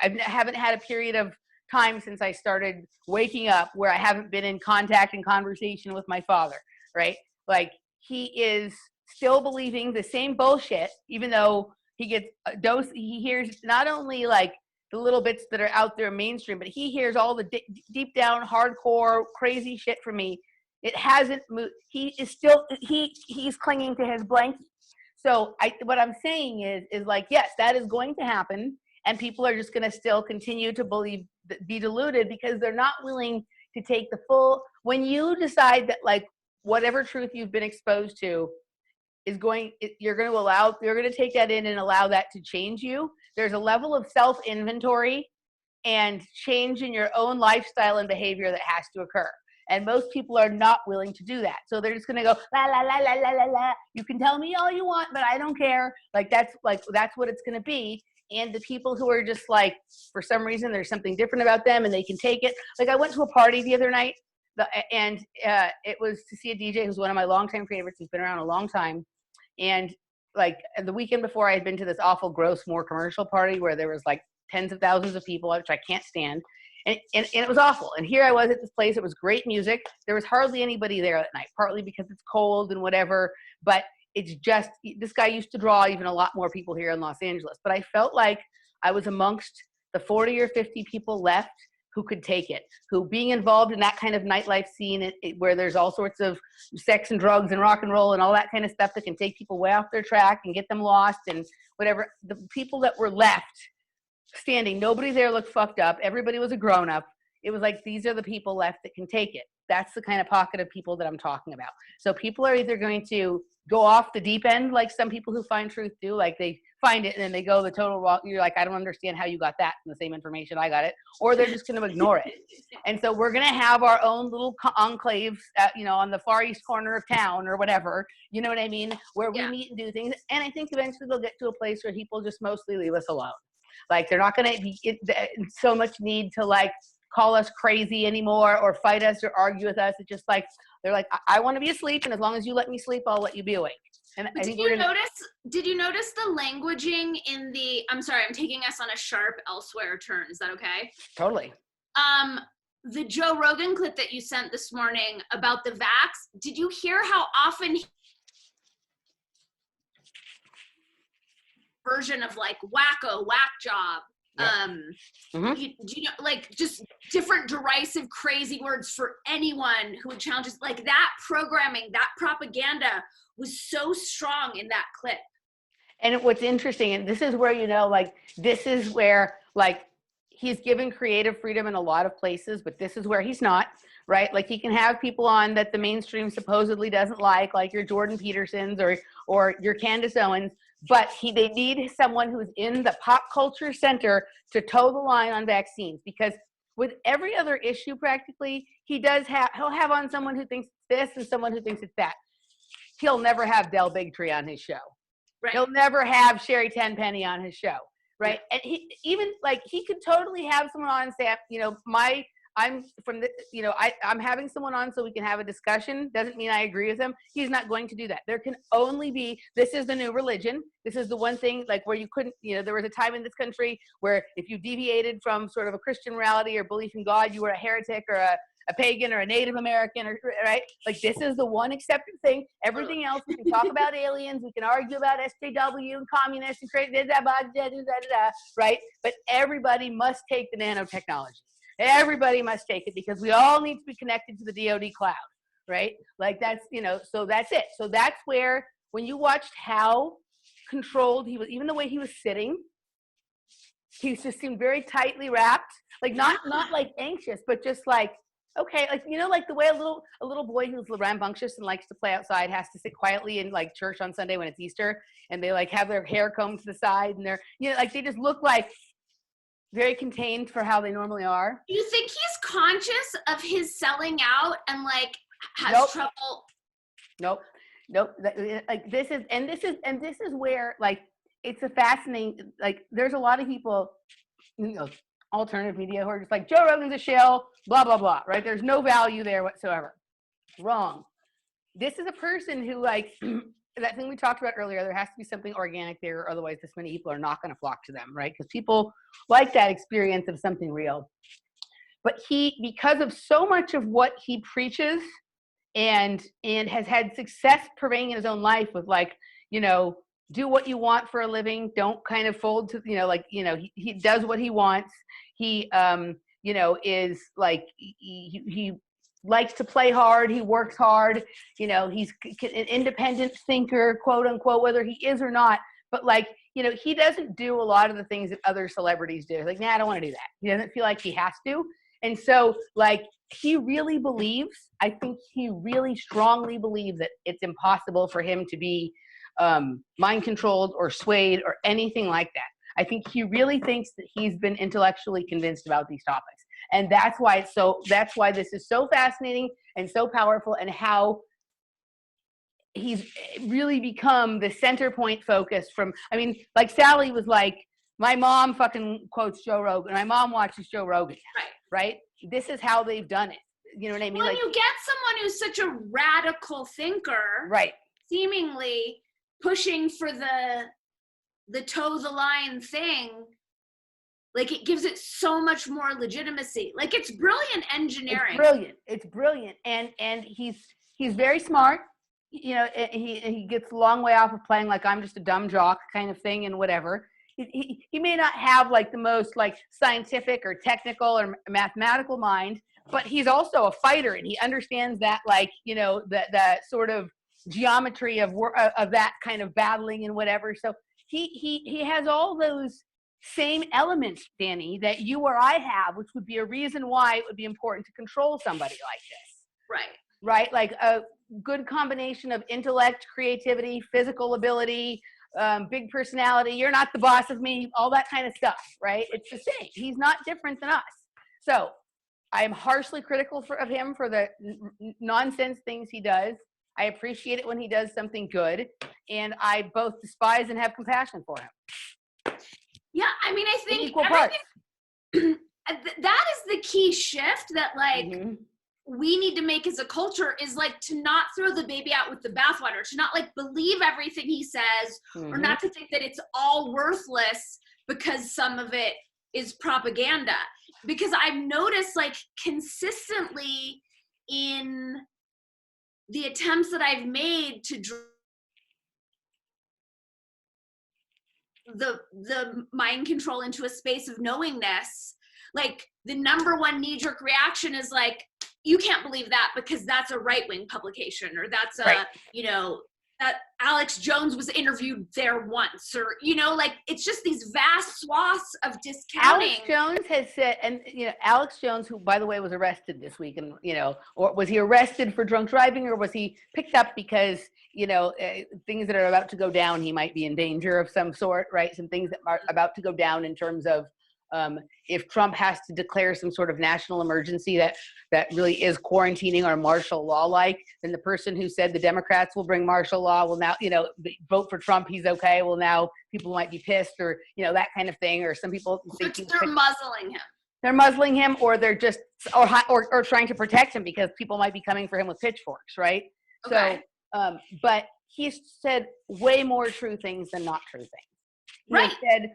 I haven't had a period of time since I started waking up where I haven't been in contact and conversation with my father, right? Like he is still believing the same bullshit, even though he gets a dose. He hears not only like the little bits that are out there mainstream, but he hears all the deep down hardcore crazy shit from me. It hasn't moved. He is still, he's clinging to his blanket. So what I'm saying is like, yes, that is going to happen. And people are just going to still continue to be deluded because they're not willing to take the full, when you decide that like whatever truth you've been exposed to is you're going to take that in and allow that to change you. There's a level of self-inventory and change in your own lifestyle and behavior that has to occur. And most people are not willing to do that. So they're just going to go, la, la, la, la, la, la, la. You can tell me all you want, but I don't care. That's what it's going to be. And the people who are just like, for some reason, there's something different about them and they can take it. Like I went to a party the other night and it was to see a DJ who's one of my longtime favorites. He's been around a long time. And like the weekend before, I had been to this awful, gross, more commercial party where there was like tens of thousands of people, which I can't stand. And it was awful. And here I was at this place. It was great music. There was hardly anybody there that night, partly because it's cold and whatever. But it's just, this guy used to draw even a lot more people here in Los Angeles. But I felt like I was amongst the 40 or 50 people left who could take it, who being involved in that kind of nightlife scene where there's all sorts of sex and drugs and rock and roll and all that kind of stuff that can take people way off their track and get them lost and whatever. The people that were left standing, nobody there looked fucked up. Everybody was a grown up. It was like, these are the people left that can take it. That's the kind of pocket of people that I'm talking about. So people are either going to go off the deep end, like some people who find truth do, like they find it and then they go the total wrong. You're like, I don't understand how you got that from the same information I got it, or they're just going to ignore it. And so we're going to have our own little enclaves, on the far east corner of town or whatever, you know what I mean, where we meet and do things. And I think eventually they'll get to a place where people just mostly leave us alone. Like they're not going to be so much need to like call us crazy anymore or fight us or argue with us. It's just like, they're like, I want to be asleep, and as long as you let me sleep, I'll let you be awake. And I think did you notice the languaging in the, I'm sorry, I'm taking us on a sharp elsewhere turn. Is that okay? Totally. The Joe Rogan clip that you sent this morning about the vax, did you hear how often version of like wacko, whack job? Yeah. You know, like just different derisive, crazy words for anyone who would challenge us. Like that programming, that propaganda was so strong in that clip. And what's interesting, and this is where, this is where like he's given creative freedom in a lot of places, but this is where he's not, right? Like he can have people on that the mainstream supposedly doesn't like your Jordan Petersons or your Candace Owens, but they need someone who's in the pop culture center to toe the line on vaccines, because with every other issue practically, he'll have on someone who thinks it's this and someone who thinks it's that. He'll never have Del Bigtree on his show. Right. He'll never have Sherry Tenpenny on his show, right? And he could totally have someone on and say, I'm from the, I'm having someone on so we can have a discussion. Doesn't mean I agree with him. He's not going to do that. There can only be, this is the new religion. This is the one thing like where you couldn't, there was a time in this country where if you deviated from sort of a Christian morality or belief in God, you were a heretic or a pagan or a Native American, or right? Like this is the one accepted thing. Everything else, we can talk about aliens, we can argue about SJW and communists and crazy, right? But everybody must take the nanotechnology. Everybody must take it because we all need to be connected to the DoD cloud, right? Like that's, so that's it. So that's where, when you watched how controlled he was, even the way he was sitting, he just seemed very tightly wrapped, like not like anxious, but just like, okay, like, like the way a little boy who's rambunctious and likes to play outside has to sit quietly in like church on Sunday when it's Easter, and they like have their hair combed to the side and they're, like they just look like very contained for how they normally are. Do you think he's conscious of his selling out and like has trouble? Nope. Like this is where like it's a fascinating, like there's a lot of people, alternative media who are just like, Joe Rogan's a shill, blah, blah, blah, right? There's no value there whatsoever. Wrong. This is a person who like, that thing we talked about earlier, there has to be something organic there, or otherwise this many people are not going to flock to them, right? Because people like that experience of something real. But because of so much of what he preaches and has had success pervading in his own life with like, do what you want for a living, don't kind of fold to, he does what he wants. He, is like, he likes to play hard. He works hard. He's an independent thinker, quote unquote, whether he is or not. But like, he doesn't do a lot of the things that other celebrities do. Like, nah, I don't want to do that. He doesn't feel like he has to. And so like, he really believes, I think he really strongly believes that it's impossible for him to be mind controlled or swayed or anything like that. I think he really thinks that he's been intellectually convinced about these topics. And that's why this is so fascinating and so powerful, and how he's really become the center point focus from, I mean, like Sally was like, my mom fucking quotes Joe Rogan. My mom watches Joe Rogan. Right? This is how they've done it. You know what I mean? When like, you get someone who's such a radical thinker, right, seemingly pushing for the toe the line thing, like it gives it so much more legitimacy. Like it's brilliant engineering. It's brilliant. And he's very smart. You know, he gets a long way off of playing like I'm just a dumb jock kind of thing and whatever. He may not have like the most like scientific or technical or mathematical mind, but he's also a fighter, and he understands that, like, you know, the sort of geometry of that kind of battling and whatever. So he has all those same elements, Dani, that you or I have, which would be a reason why it would be important to control somebody like this. Right? Like a good combination of intellect, creativity, physical ability, big personality, you're not the boss of me, all that kind of stuff, right? It's the same. He's not different than us. So I am harshly critical of him for the nonsense things he does. I appreciate it when he does something good, and I both despise and have compassion for him. Yeah, I mean, I think equal parts. That is the key shift that, like, Mm-hmm. we need to make as a culture, is like to not throw the baby out with the bathwater, to not like believe everything he says, Mm-hmm. or not to think that it's all worthless because some of it is propaganda. Because I've noticed, like, consistently in the attempts that I've made to the mind control into a space of knowingness, like the number one knee-jerk reaction is like, you can't believe that because that's a right-wing publication, or that's a, you know, that Alex Jones was interviewed there once, or, you know, like it's just these vast swaths of discounting. Alex Jones has said, and, you know, Alex Jones, who, by the way, was arrested this week, and, you know, or was he arrested for drunk driving, or was he picked up because, you know, things that are about to go down, he might be in danger of some sort, right? Some things that are about to go down in terms of if Trump has to declare some sort of national emergency that really is quarantining or martial law like, then the person who said the Democrats will bring martial law will now, you know, vote for Trump, he's okay. Well, now people might be pissed, or, you know, that kind of thing. Or some people think they're muzzling him. They're muzzling him, or they're just, or trying to protect him because people might be coming for him with pitchforks, right? Okay. So, but he's said way more true things than not true things. Right. He said,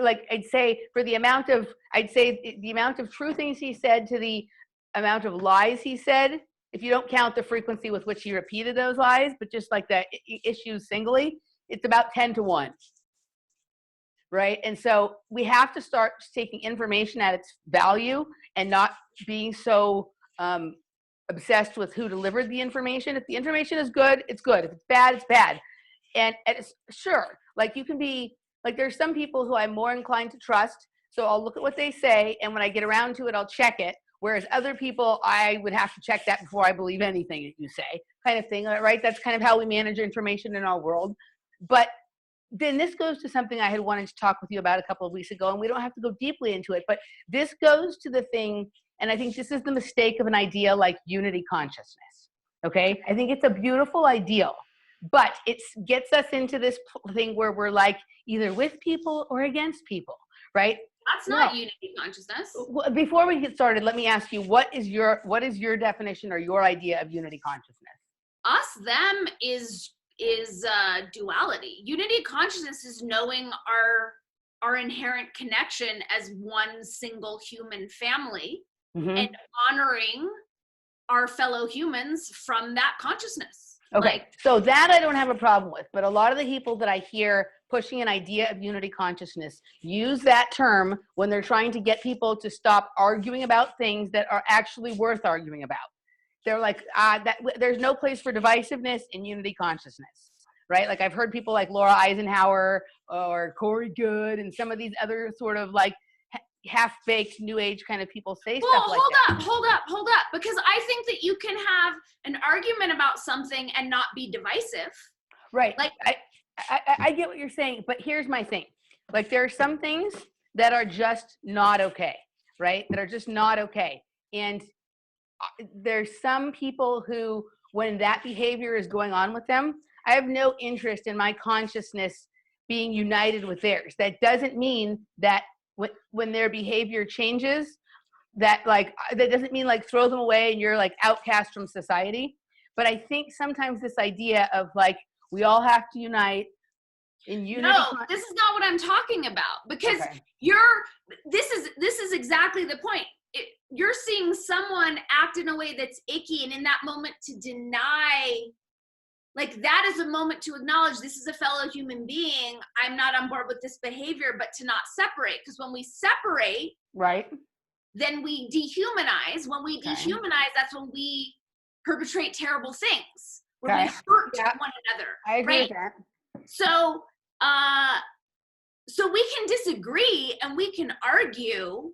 like, I'd say the amount of true things he said to the amount of lies he said, if you don't count the frequency with which he repeated those lies, but just like the issues singly, it's about 10 to 1. Right? And so we have to start taking information at its value and not being so obsessed with who delivered the information. If the information is good, it's good. If it's bad, it's bad. And it's, sure, like, you can be, like, there's some people who I'm more inclined to trust, so I'll look at what they say, and when I get around to it, I'll check it. Whereas other people, I would have to check that before I believe anything that you say, kind of thing, right? That's kind of how we manage information in our world. But then this goes to something I had wanted to talk with you about a couple of weeks ago, and we don't have to go deeply into it, but this goes to the thing, and I think this is the mistake of an idea like unity consciousness, okay? I think it's a beautiful ideal, but it gets us into this thing where we're like either with people or against people, right? That's not unity consciousness. Before we get started, let me ask you, what is your definition or your idea of unity consciousness? Us, them is duality. Unity consciousness is knowing our inherent connection as one single human family, Mm-hmm. and honoring our fellow humans from that consciousness. Okay, so that I don't have a problem with, but a lot of the people that I hear pushing an idea of unity consciousness use that term when they're trying to get people to stop arguing about things that are actually worth arguing about. They're like, there's no place for divisiveness in unity consciousness, right? Like, I've heard people like Laura Eisenhower or Corey Good and some of these other sort of like half-baked new age kind of people say stuff like that. Hold up, because I think that you can have an argument about something and not be divisive. Right. Like, I get what you're saying, but here's my thing. Like, there are some things that are just not okay. right, that are just not okay. And there's some people who, when that behavior is going on with them, I have no interest in my consciousness being united with theirs. That doesn't mean that when their behavior changes, that doesn't mean like throw them away and you're like outcast from society. But I think sometimes this idea of like, we all have to unite in unity. No, this is not what I'm talking about, because this is exactly the point. You're seeing someone act in a way that's icky, and in that moment to deny, like, that is a moment to acknowledge this is a fellow human being. I'm not on board with this behavior, but to not separate, because when we separate, right, then we dehumanize. When we dehumanize, that's when we perpetrate terrible things, where we hurt one another. I agree with that. So, so we can disagree and we can argue,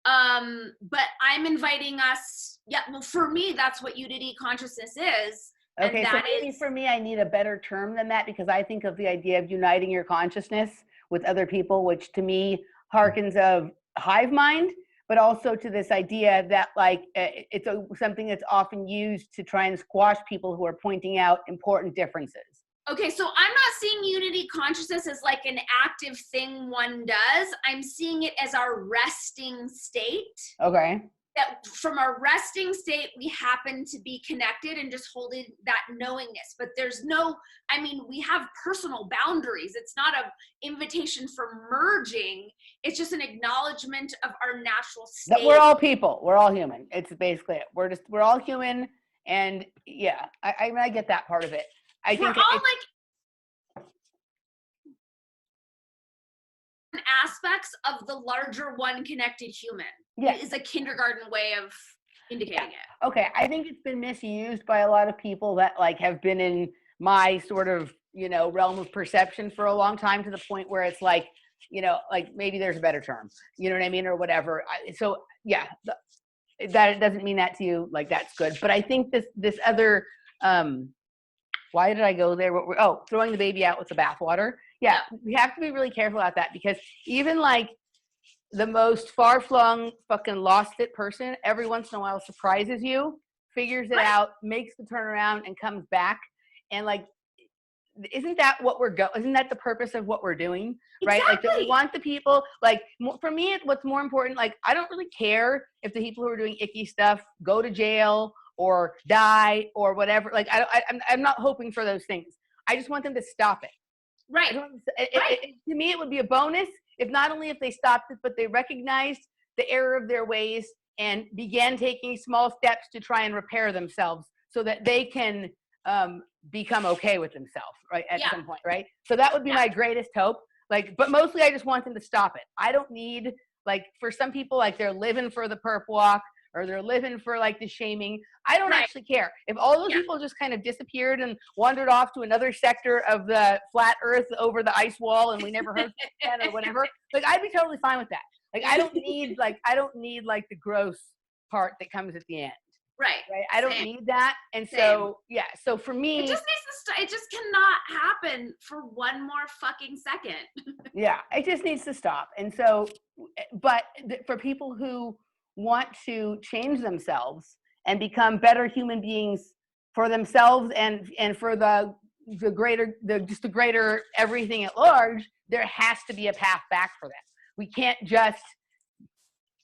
but I'm inviting us. Yeah, well, for me, that's what unity consciousness is. Okay, so maybe for me, I need a better term than that, because I think of the idea of uniting your consciousness with other people, which to me harkens of hive mind, but also to this idea that like it's something that's often used to try and squash people who are pointing out important differences. Okay, so I'm not seeing unity consciousness as like an active thing one does. I'm seeing it as our resting state. Okay. That from our resting state, we happen to be connected and just holding that knowingness. But there's no, I mean, we have personal boundaries. It's not an invitation for merging. It's just an acknowledgement of our natural state. That we're all people. We're all human. It's basically it. We're all human. And yeah, I mean, I get that part of it. I think we're all like aspects of the larger one connected human. Yeah, is a kindergarten way of indicating it. Okay, I think it's been misused by a lot of people that like have been in my sort of, you know, realm of perception for a long time, to the point where it's like, you know, like maybe there's a better term, you know what I mean, or whatever. So yeah, that doesn't mean that to you, like that's good. But I think this other, why did I go there? Throwing the baby out with the bathwater. Yeah, we have to be really careful about that, because even like the most far-flung fucking lost it person every once in a while surprises you, figures it out, makes the turnaround, and comes back. And like, isn't that what isn't that the purpose of what we're doing, right? Exactly. Like, we want the people, like, for me, what's more important, like, I don't really care if the people who are doing icky stuff go to jail or die or whatever. Like, I'm not hoping for those things. I just want them to stop it. Right. To me, it would be a bonus if not only if they stopped it, but they recognized the error of their ways and began taking small steps to try and repair themselves so that they can become okay with themselves, right, at some point, right? So that would be my greatest hope. Like, but mostly I just want them to stop it. I don't need, like, for some people, like, they're living for the perp walk, or they're living for like the shaming. I don't actually care. If all those people just kind of disappeared and wandered off to another sector of the flat earth over the ice wall and we never heard from them or whatever, like, I'd be totally fine with that. Like, I don't need like the gross part that comes at the end. Right. I don't need that. And so, so for me, it just needs to it just cannot happen for one more fucking second. It just needs to stop. And so, but for people who want to change themselves and become better human beings for themselves and for the greater everything at large, there has to be a path back for them. We can't just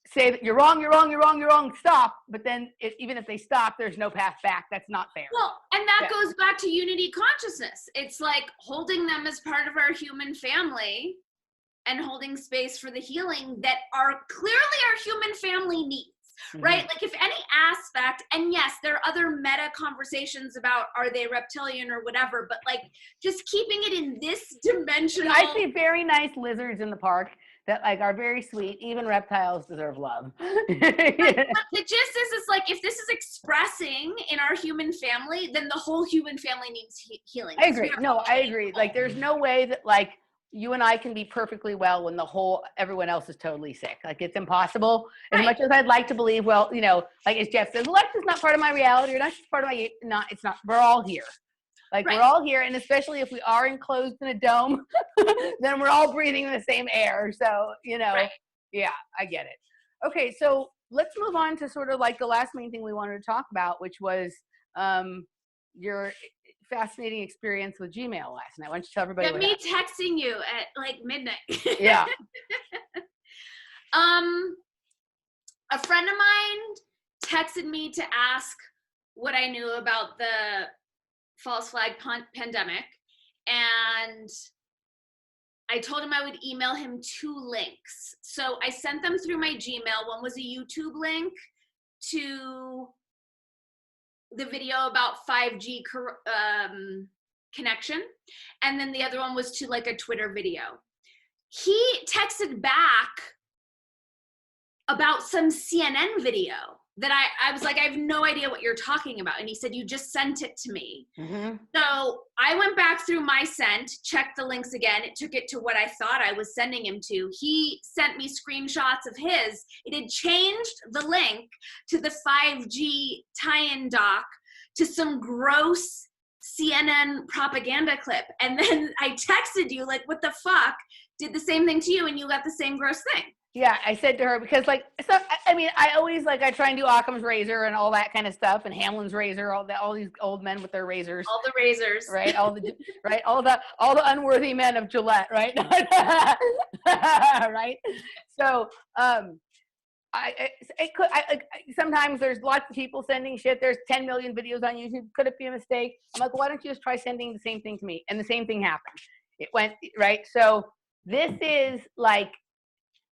say that you're wrong, stop. But then even if they stop, there's no path back. That's not fair. Well, and that goes back to unity consciousness. It's like holding them as part of our human family and holding space for the healing that are clearly our human family needs, right? Like, if any aspect, and yes, there are other meta conversations about are they reptilian or whatever, but like just keeping it in this dimensional. I see very nice lizards in the park that like are very sweet. Even reptiles deserve love. But the gist is, it's like, if this is expressing in our human family, then the whole human family needs healing. I agree. No, I agree. Like, there's no way that like you and I can be perfectly well when everyone else is totally sick. Like, it's impossible. As much as I'd like to believe, well, you know, like as Jeff says, Alexa's not part of my reality, or not just part of my, it's not, we're all here. Like, we're all here. And especially if we are enclosed in a dome, then we're all breathing the same air. So, you know, I get it. Okay, so let's move on to sort of like the last main thing we wanted to talk about, which was your fascinating experience with Gmail last night. Why don't you tell everybody Yeah, what me happened? texting you at like midnight. Yeah. A friend of mine texted me to ask what I knew about the false flag pandemic, and I told him I would email him 2 links. So I sent them through my Gmail. One was a YouTube link to the video about 5G connection, and then the other one was to like a Twitter video. He texted back about some CNN video that I was like, I have no idea what you're talking about. And he said, you just sent it to me. Mm-hmm. So I went back through my sent, checked the links again. It took it to what I thought I was sending him to. He sent me screenshots of his. It had changed the link to the 5G tie-in doc to some gross CNN propaganda clip. And then I texted you like, what the fuck? Did the same thing to you and you got the same gross thing. Yeah, I said to her, because like, so I mean, I always like, I try and do Occam's razor and all that kind of stuff, and Hamlin's razor, all these old men with their razors, all the razors, right? All the right, all the unworthy men of Gillette, right? Right. So sometimes there's lots of people sending shit. There's 10 million videos on YouTube. Could it be a mistake? I'm like, why don't you just try sending the same thing to me? And the same thing happened. It went right. So this is like,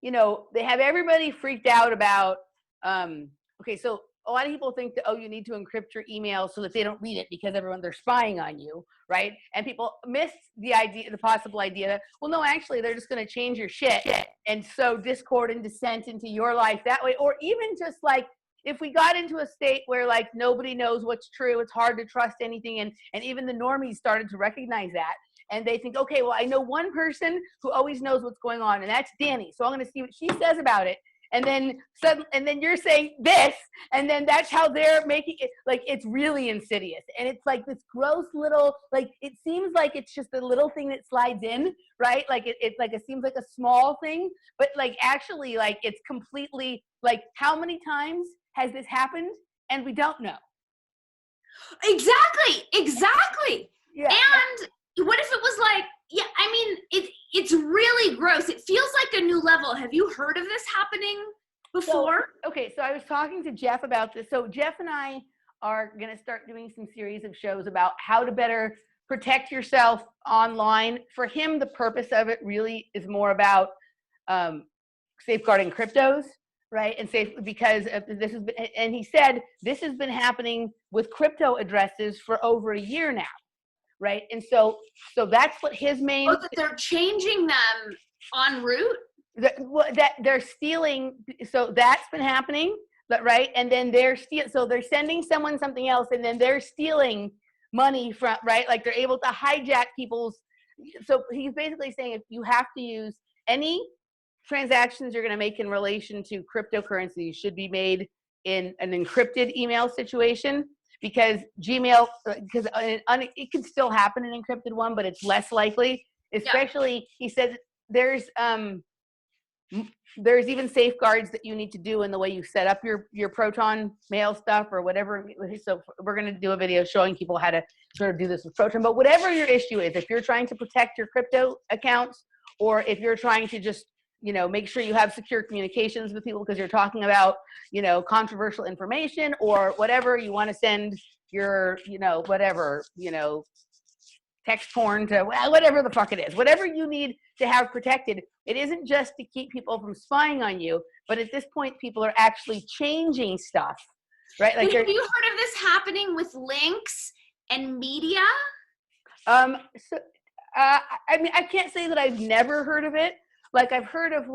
you know, they have everybody freaked out about, okay, so a lot of people think that, oh, you need to encrypt your email so that they don't read it because they're spying on you, right? And people miss the possible idea that, well, no, actually, they're just going to change your shit and sow discord and dissent into your life that way. Or even just like, if we got into a state where like nobody knows what's true, it's hard to trust anything, and even the normies started to recognize that. And they think, okay, well, I know one person who always knows what's going on, and that's Dani. So I'm going to see what she says about it. And then you're saying this, and then that's how they're making it. Like, it's really insidious. And it's like this gross little, like, it seems like it's just a little thing that slides in, right? Like, it seems like a small thing, but like, actually, like, it's completely, like, how many times has this happened? And we don't know. Exactly. Yeah. And what if it was like, yeah, I mean, it's really gross. It feels like a new level. Have you heard of this happening before? So I was talking to Jeff about this. So Jeff and I are going to start doing some series of shows about how to better protect yourself online. For him, the purpose of it really is more about safeguarding cryptos, right? And because this has been, and he said this has been happening with crypto addresses for over a year now. Right. And so that's what his main. Oh, that they're changing them en route? That they're stealing. So that's been happening. But right. And then they're sending someone something else, and then they're stealing money from, right. Like they're able to hijack people's. So he's basically saying if you have to use any transactions you're going to make in relation to cryptocurrency should be made in an encrypted email situation. Because Gmail, because it can still happen in an encrypted one, but it's less likely. Especially, he says there's even safeguards that you need to do in the way you set up your Proton mail stuff or whatever. So we're going to do a video showing people how to sort of do this with Proton. But whatever your issue is, if you're trying to protect your crypto accounts, or if you're trying to just make sure you have secure communications with people because you're talking about, controversial information or whatever, you want to send your, whatever, text porn to whatever the fuck it is, whatever you need to have protected. It isn't just to keep people from spying on you, but at this point, people are actually changing stuff, right? Like, have you heard of this happening with links and media? I mean, I can't say that I've never heard of it. Like I've heard of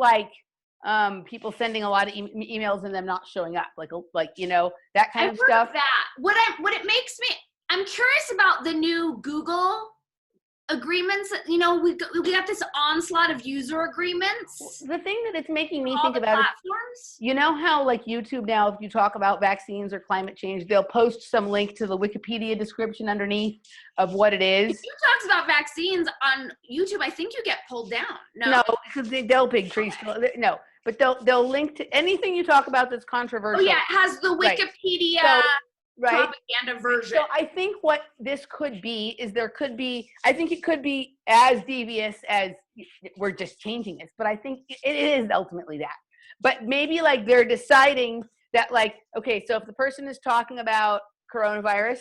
people sending a lot of emails and them not showing up, that kind of stuff. That what it makes me, I'm curious about the new Google agreements. We got this onslaught of user agreements. The thing that it's making me think about platforms. Is, how like YouTube now, if you talk about vaccines or climate change, they'll post some link to the Wikipedia description underneath of what it is. If you talked about vaccines on YouTube, I think you get pulled down. No, because they'll big trees. Okay. No, but they'll link to anything you talk about that's controversial. Oh yeah, it has the Wikipedia propaganda version. So I think what this could be is I think it could be as devious as we're just changing this, but I think it is ultimately that. But maybe like they're deciding that like, okay, so if the person is talking about coronavirus,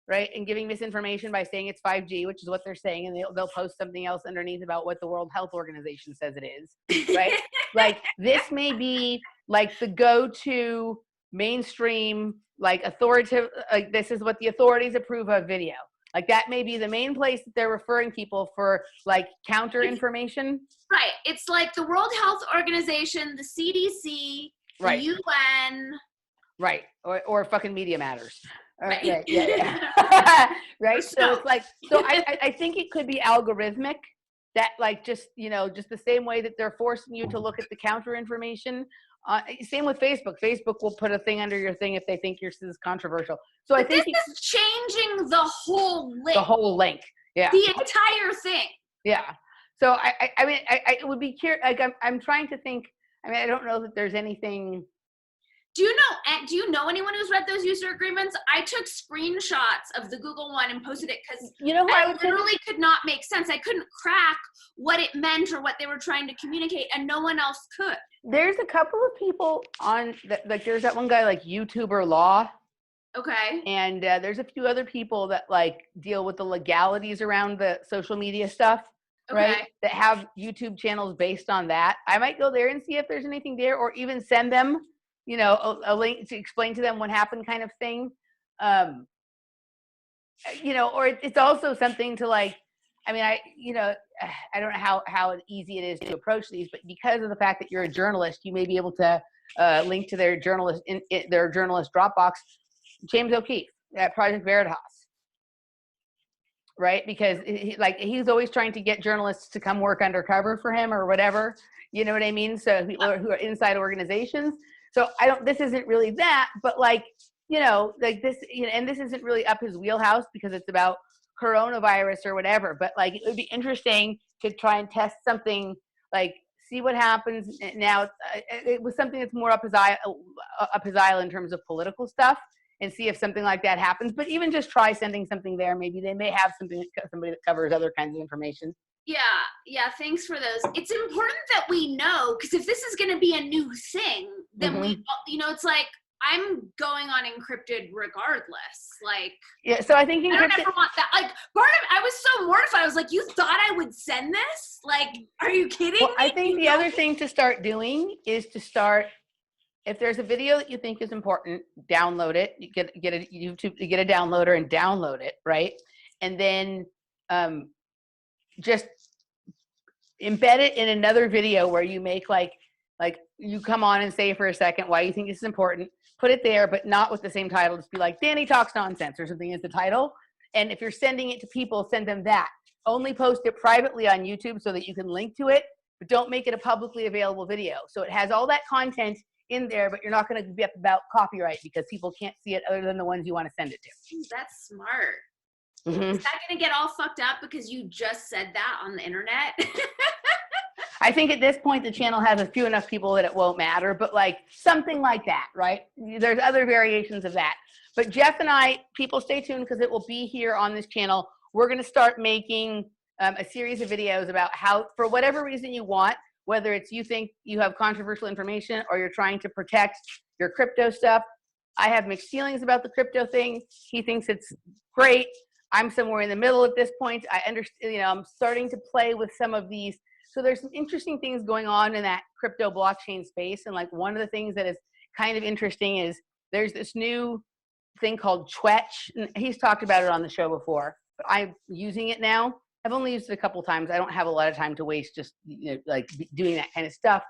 right, and giving misinformation by saying it's 5G, which is what they're saying, and they'll post something else underneath about what the World Health Organization says it is, right? Like this may be like the go-to mainstream, like authoritative, like this is what the authorities approve of video. Like that may be the main place that they're referring people for like counter information. Right. It's like the World Health Organization, the CDC, the UN. Right. Or fucking Media Matters. Right. Right. Yeah. Right. So it's like, so I think it could be algorithmic, that like just, you know, just the same way that they're forcing you to look at the counter information. Same with Facebook. Facebook will put a thing under your thing if they think yours is controversial. So but I think this is changing the whole link. The whole link. Yeah. The entire thing. Yeah. So I mean, I would be curious. Like I'm trying to think. I mean, I don't know that there's anything. Do you know anyone who's read those user agreements? I took screenshots of the Google one and posted it because I literally could not make sense. I couldn't crack what it meant or what they were trying to communicate, and no one else could. There's a couple of people on like there's that one guy like YouTuber Law. Okay. And there's a few other people that like deal with the legalities around the social media stuff, right? That have YouTube channels based on that. I might go there and see if there's anything there, or even send them, you know, a link to explain to them what happened, kind of thing. You know, or it's also something to like, I mean, I don't know how easy it is to approach these, but because of the fact that you're a journalist, you may be able to link to their journalist Dropbox. James O'Keefe at Project Veritas, right? Because he's always trying to get journalists to come work undercover for him or whatever, you know what I mean? So who are inside organizations. So this isn't really that, but like, you know, like this, you know, and this isn't really up his wheelhouse because it's about coronavirus or whatever, but like, it would be interesting to try and test something, like see what happens now. It was something that's more up his aisle in terms of political stuff, and see if something like that happens. But even just try sending something there. Maybe they may have somebody that covers other kinds of information. Yeah, thanks for those. It's important that we know, because if this is going to be a new thing, then we, you know, it's like, I'm going on encrypted regardless. Like, yeah, so I think I don't ever want that. Like, I was so mortified. I was like, you thought I would send this? Like, are you kidding me? I think the other thing to start doing is to start, if there's a video that you think is important, download it. You get a YouTube, you get a downloader and download it, right? And then just embed it in another video where you make like you come on and say for a second why you think this is important. Put it there, but not with the same title. Just be like, Dani Talks Nonsense or something is the title. And if you're sending it to people, send them that. Only post it privately on YouTube so that you can link to it, but don't make it a publicly available video. So it has all that content in there, but you're not going to be up about copyright because people can't see it other than the ones you want to send it to. That's smart. Is that going to get all fucked up because you just said that on the internet? I think at this point the channel has a few enough people that it won't matter, but like something like that, right? There's other variations of that. But Jeff and I, people stay tuned because it will be here on this channel. We're going to start making a series of videos about how, for whatever reason you want, whether it's you think you have controversial information or you're trying to protect your crypto stuff. I have mixed feelings about the crypto thing. He thinks it's great. I'm somewhere in the middle at this point. I understand, you know, I'm starting to play with some of these. So there's some interesting things going on in that crypto blockchain space. And like one of the things that is kind of interesting is there's this new thing called Twetch. And he's talked about it on the show before, but I'm using it now. I've only used it a couple times. I don't have a lot of time to waste just, you know, like doing that kind of stuff.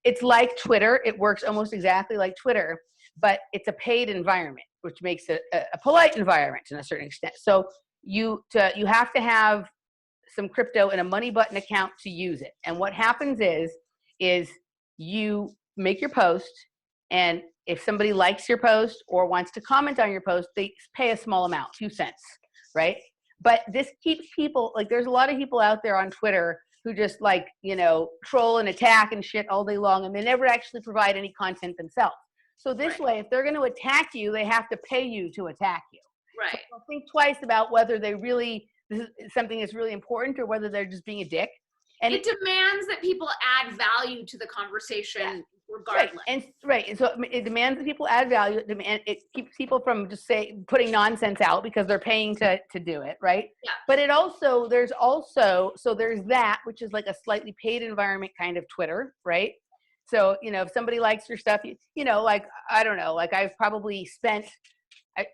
It's like Twitter. It works almost exactly like Twitter, but it's a paid environment, which makes it a polite environment to a certain extent. So you have to have some crypto in a money button account to use it. And what happens is you make your post, and if somebody likes your post or wants to comment on your post, they pay a small amount, 2 cents, right? But this keeps people, like there's a lot of people out there on Twitter who just like, you know, troll and attack and shit all day long, and they never actually provide any content themselves. So this way, if they're going to attack you, they have to pay you to attack you. Right. So think twice about whether they really, this is something that's really important, or whether they're just being a dick. And it demands that people add value to the conversation, regardless. Right. And so it demands that people add value. It keeps people from just putting nonsense out because they're paying to do it. Right. Yeah. But there's that, which is like a slightly paid environment kind of Twitter. Right. So, you know, if somebody likes your stuff, you know, like, I don't know, like I've probably spent, I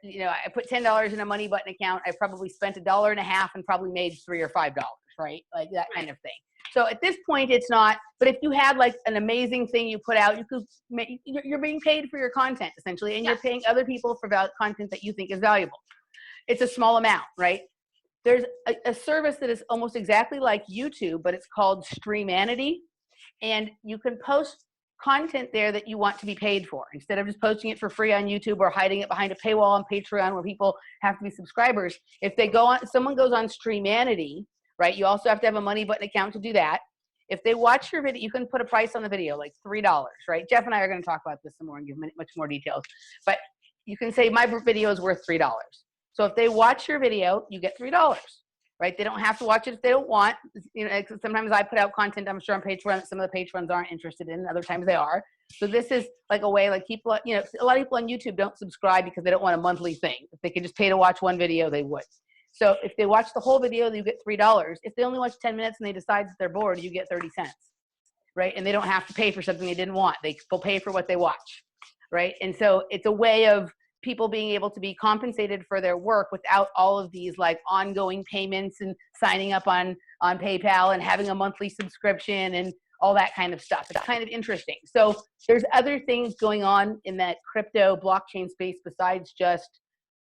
put $10 in a money button account. I probably spent $1.50 and probably made $3 or $5, right? Like that kind of thing. So at this point, it's not. But if you had like an amazing thing you put out, you're being paid for your content essentially, and you're paying other people for content that you think is valuable. It's a small amount, right? There's a service that is almost exactly like YouTube, but it's called Streamanity, and you can post content there that you want to be paid for, instead of just posting it for free on YouTube or hiding it behind a paywall on Patreon where people have to be subscribers. If someone goes on Streamanity, right? You also have to have a money button account to do that. If they watch your video, you can put a price on the video, like $3, right? Jeff and I are going to talk about this some more and give much more details, but you can say my video is worth $3. So if they watch your video, you get $3. Right? They don't have to watch it if they don't want. You know, sometimes I put out content, I'm sure, on Patreon that some of the patrons aren't interested in. Other times they are. So this is like a way, like people, you know, a lot of people on YouTube don't subscribe because they don't want a monthly thing. If they could just pay to watch one video, they would. So if they watch the whole video, you get $3. If they only watch 10 minutes and they decide that they're bored, you get 30 cents. Right? And they don't have to pay for something they didn't want. They'll pay for what they watch. Right? And so it's a way of people being able to be compensated for their work without all of these like ongoing payments and signing up on PayPal and having a monthly subscription and all that kind of stuff. It's kind of interesting. So there's other things going on in that crypto blockchain space besides just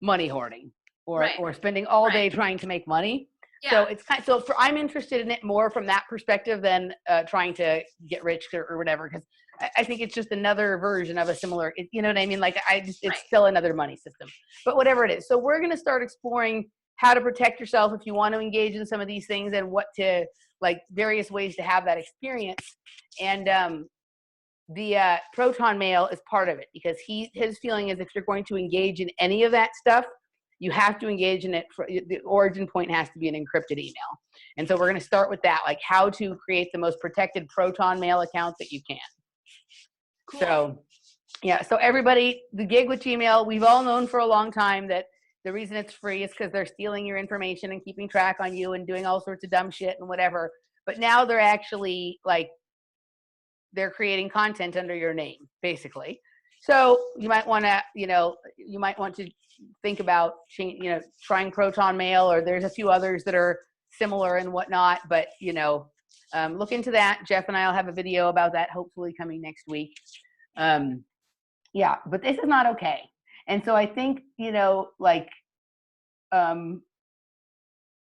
money hoarding or spending all day trying to make money. Yeah. So I'm interested in it more from that perspective than trying to get rich or whatever, because I think it's just another version of a similar, you know what I mean? Like it's still another money system, but whatever it is. So we're going to start exploring how to protect yourself if you want to engage in some of these things, and what to, like, various ways to have that experience. And the proton mail is part of it, because his feeling is if you're going to engage in any of that stuff, you have to engage in it. The origin point has to be an encrypted email. And so we're going to start with that, like how to create the most protected proton mail account that you can. Cool. So, yeah. So everybody, the gig with Gmail, we've all known for a long time that the reason it's free is because they're stealing your information and keeping track on you and doing all sorts of dumb shit and whatever. But now they're actually like, they're creating content under your name, basically. So you might want to, think about trying Proton Mail, or there's a few others that are similar and whatnot, but look into that. Jeff and I will have a video about that hopefully coming next week. Yeah, but this is not okay. And so I think,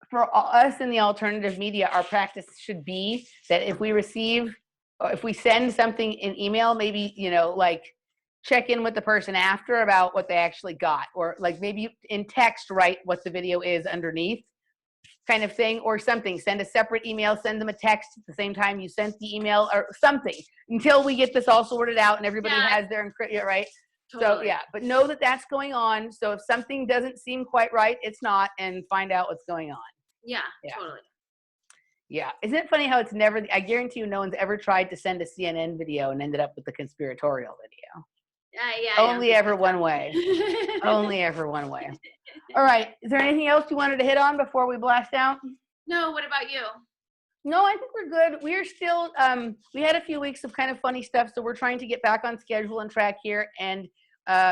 for us in the alternative media, our practice should be that if we send something in email, maybe, check in with the person after about what they actually got, or like maybe in text, write what the video is underneath, kind of thing, or something. Send a separate email, send them a text at the same time you sent the email, or something, until we get this all sorted out and everybody has their encryption, right? Totally. So yeah, but know that that's going on. So if something doesn't seem quite right, it's not, and find out what's going on. Yeah. Totally. Yeah. Isn't it funny how it's never, I guarantee you no one's ever tried to send a CNN video and ended up with the conspiratorial video. Only ever one way. Only ever one way. All right. Is there anything else you wanted to hit on before we blast out? No. What about you? No, I think we're good. We're still, we had a few weeks of kind of funny stuff, so we're trying to get back on schedule and track here, and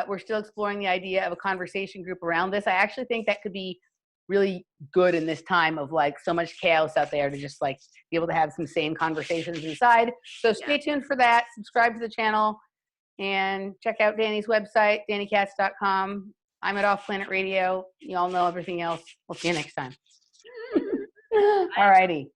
we're still exploring the idea of a conversation group around this. I actually think that could be really good in this time of like so much chaos out there, to just like be able to have some sane conversations inside. So stay tuned for that. Subscribe to the channel. And check out Dani's website, DaniKatz.com. I'm at Off Planet Radio. You all know everything else. We'll see you next time. All righty.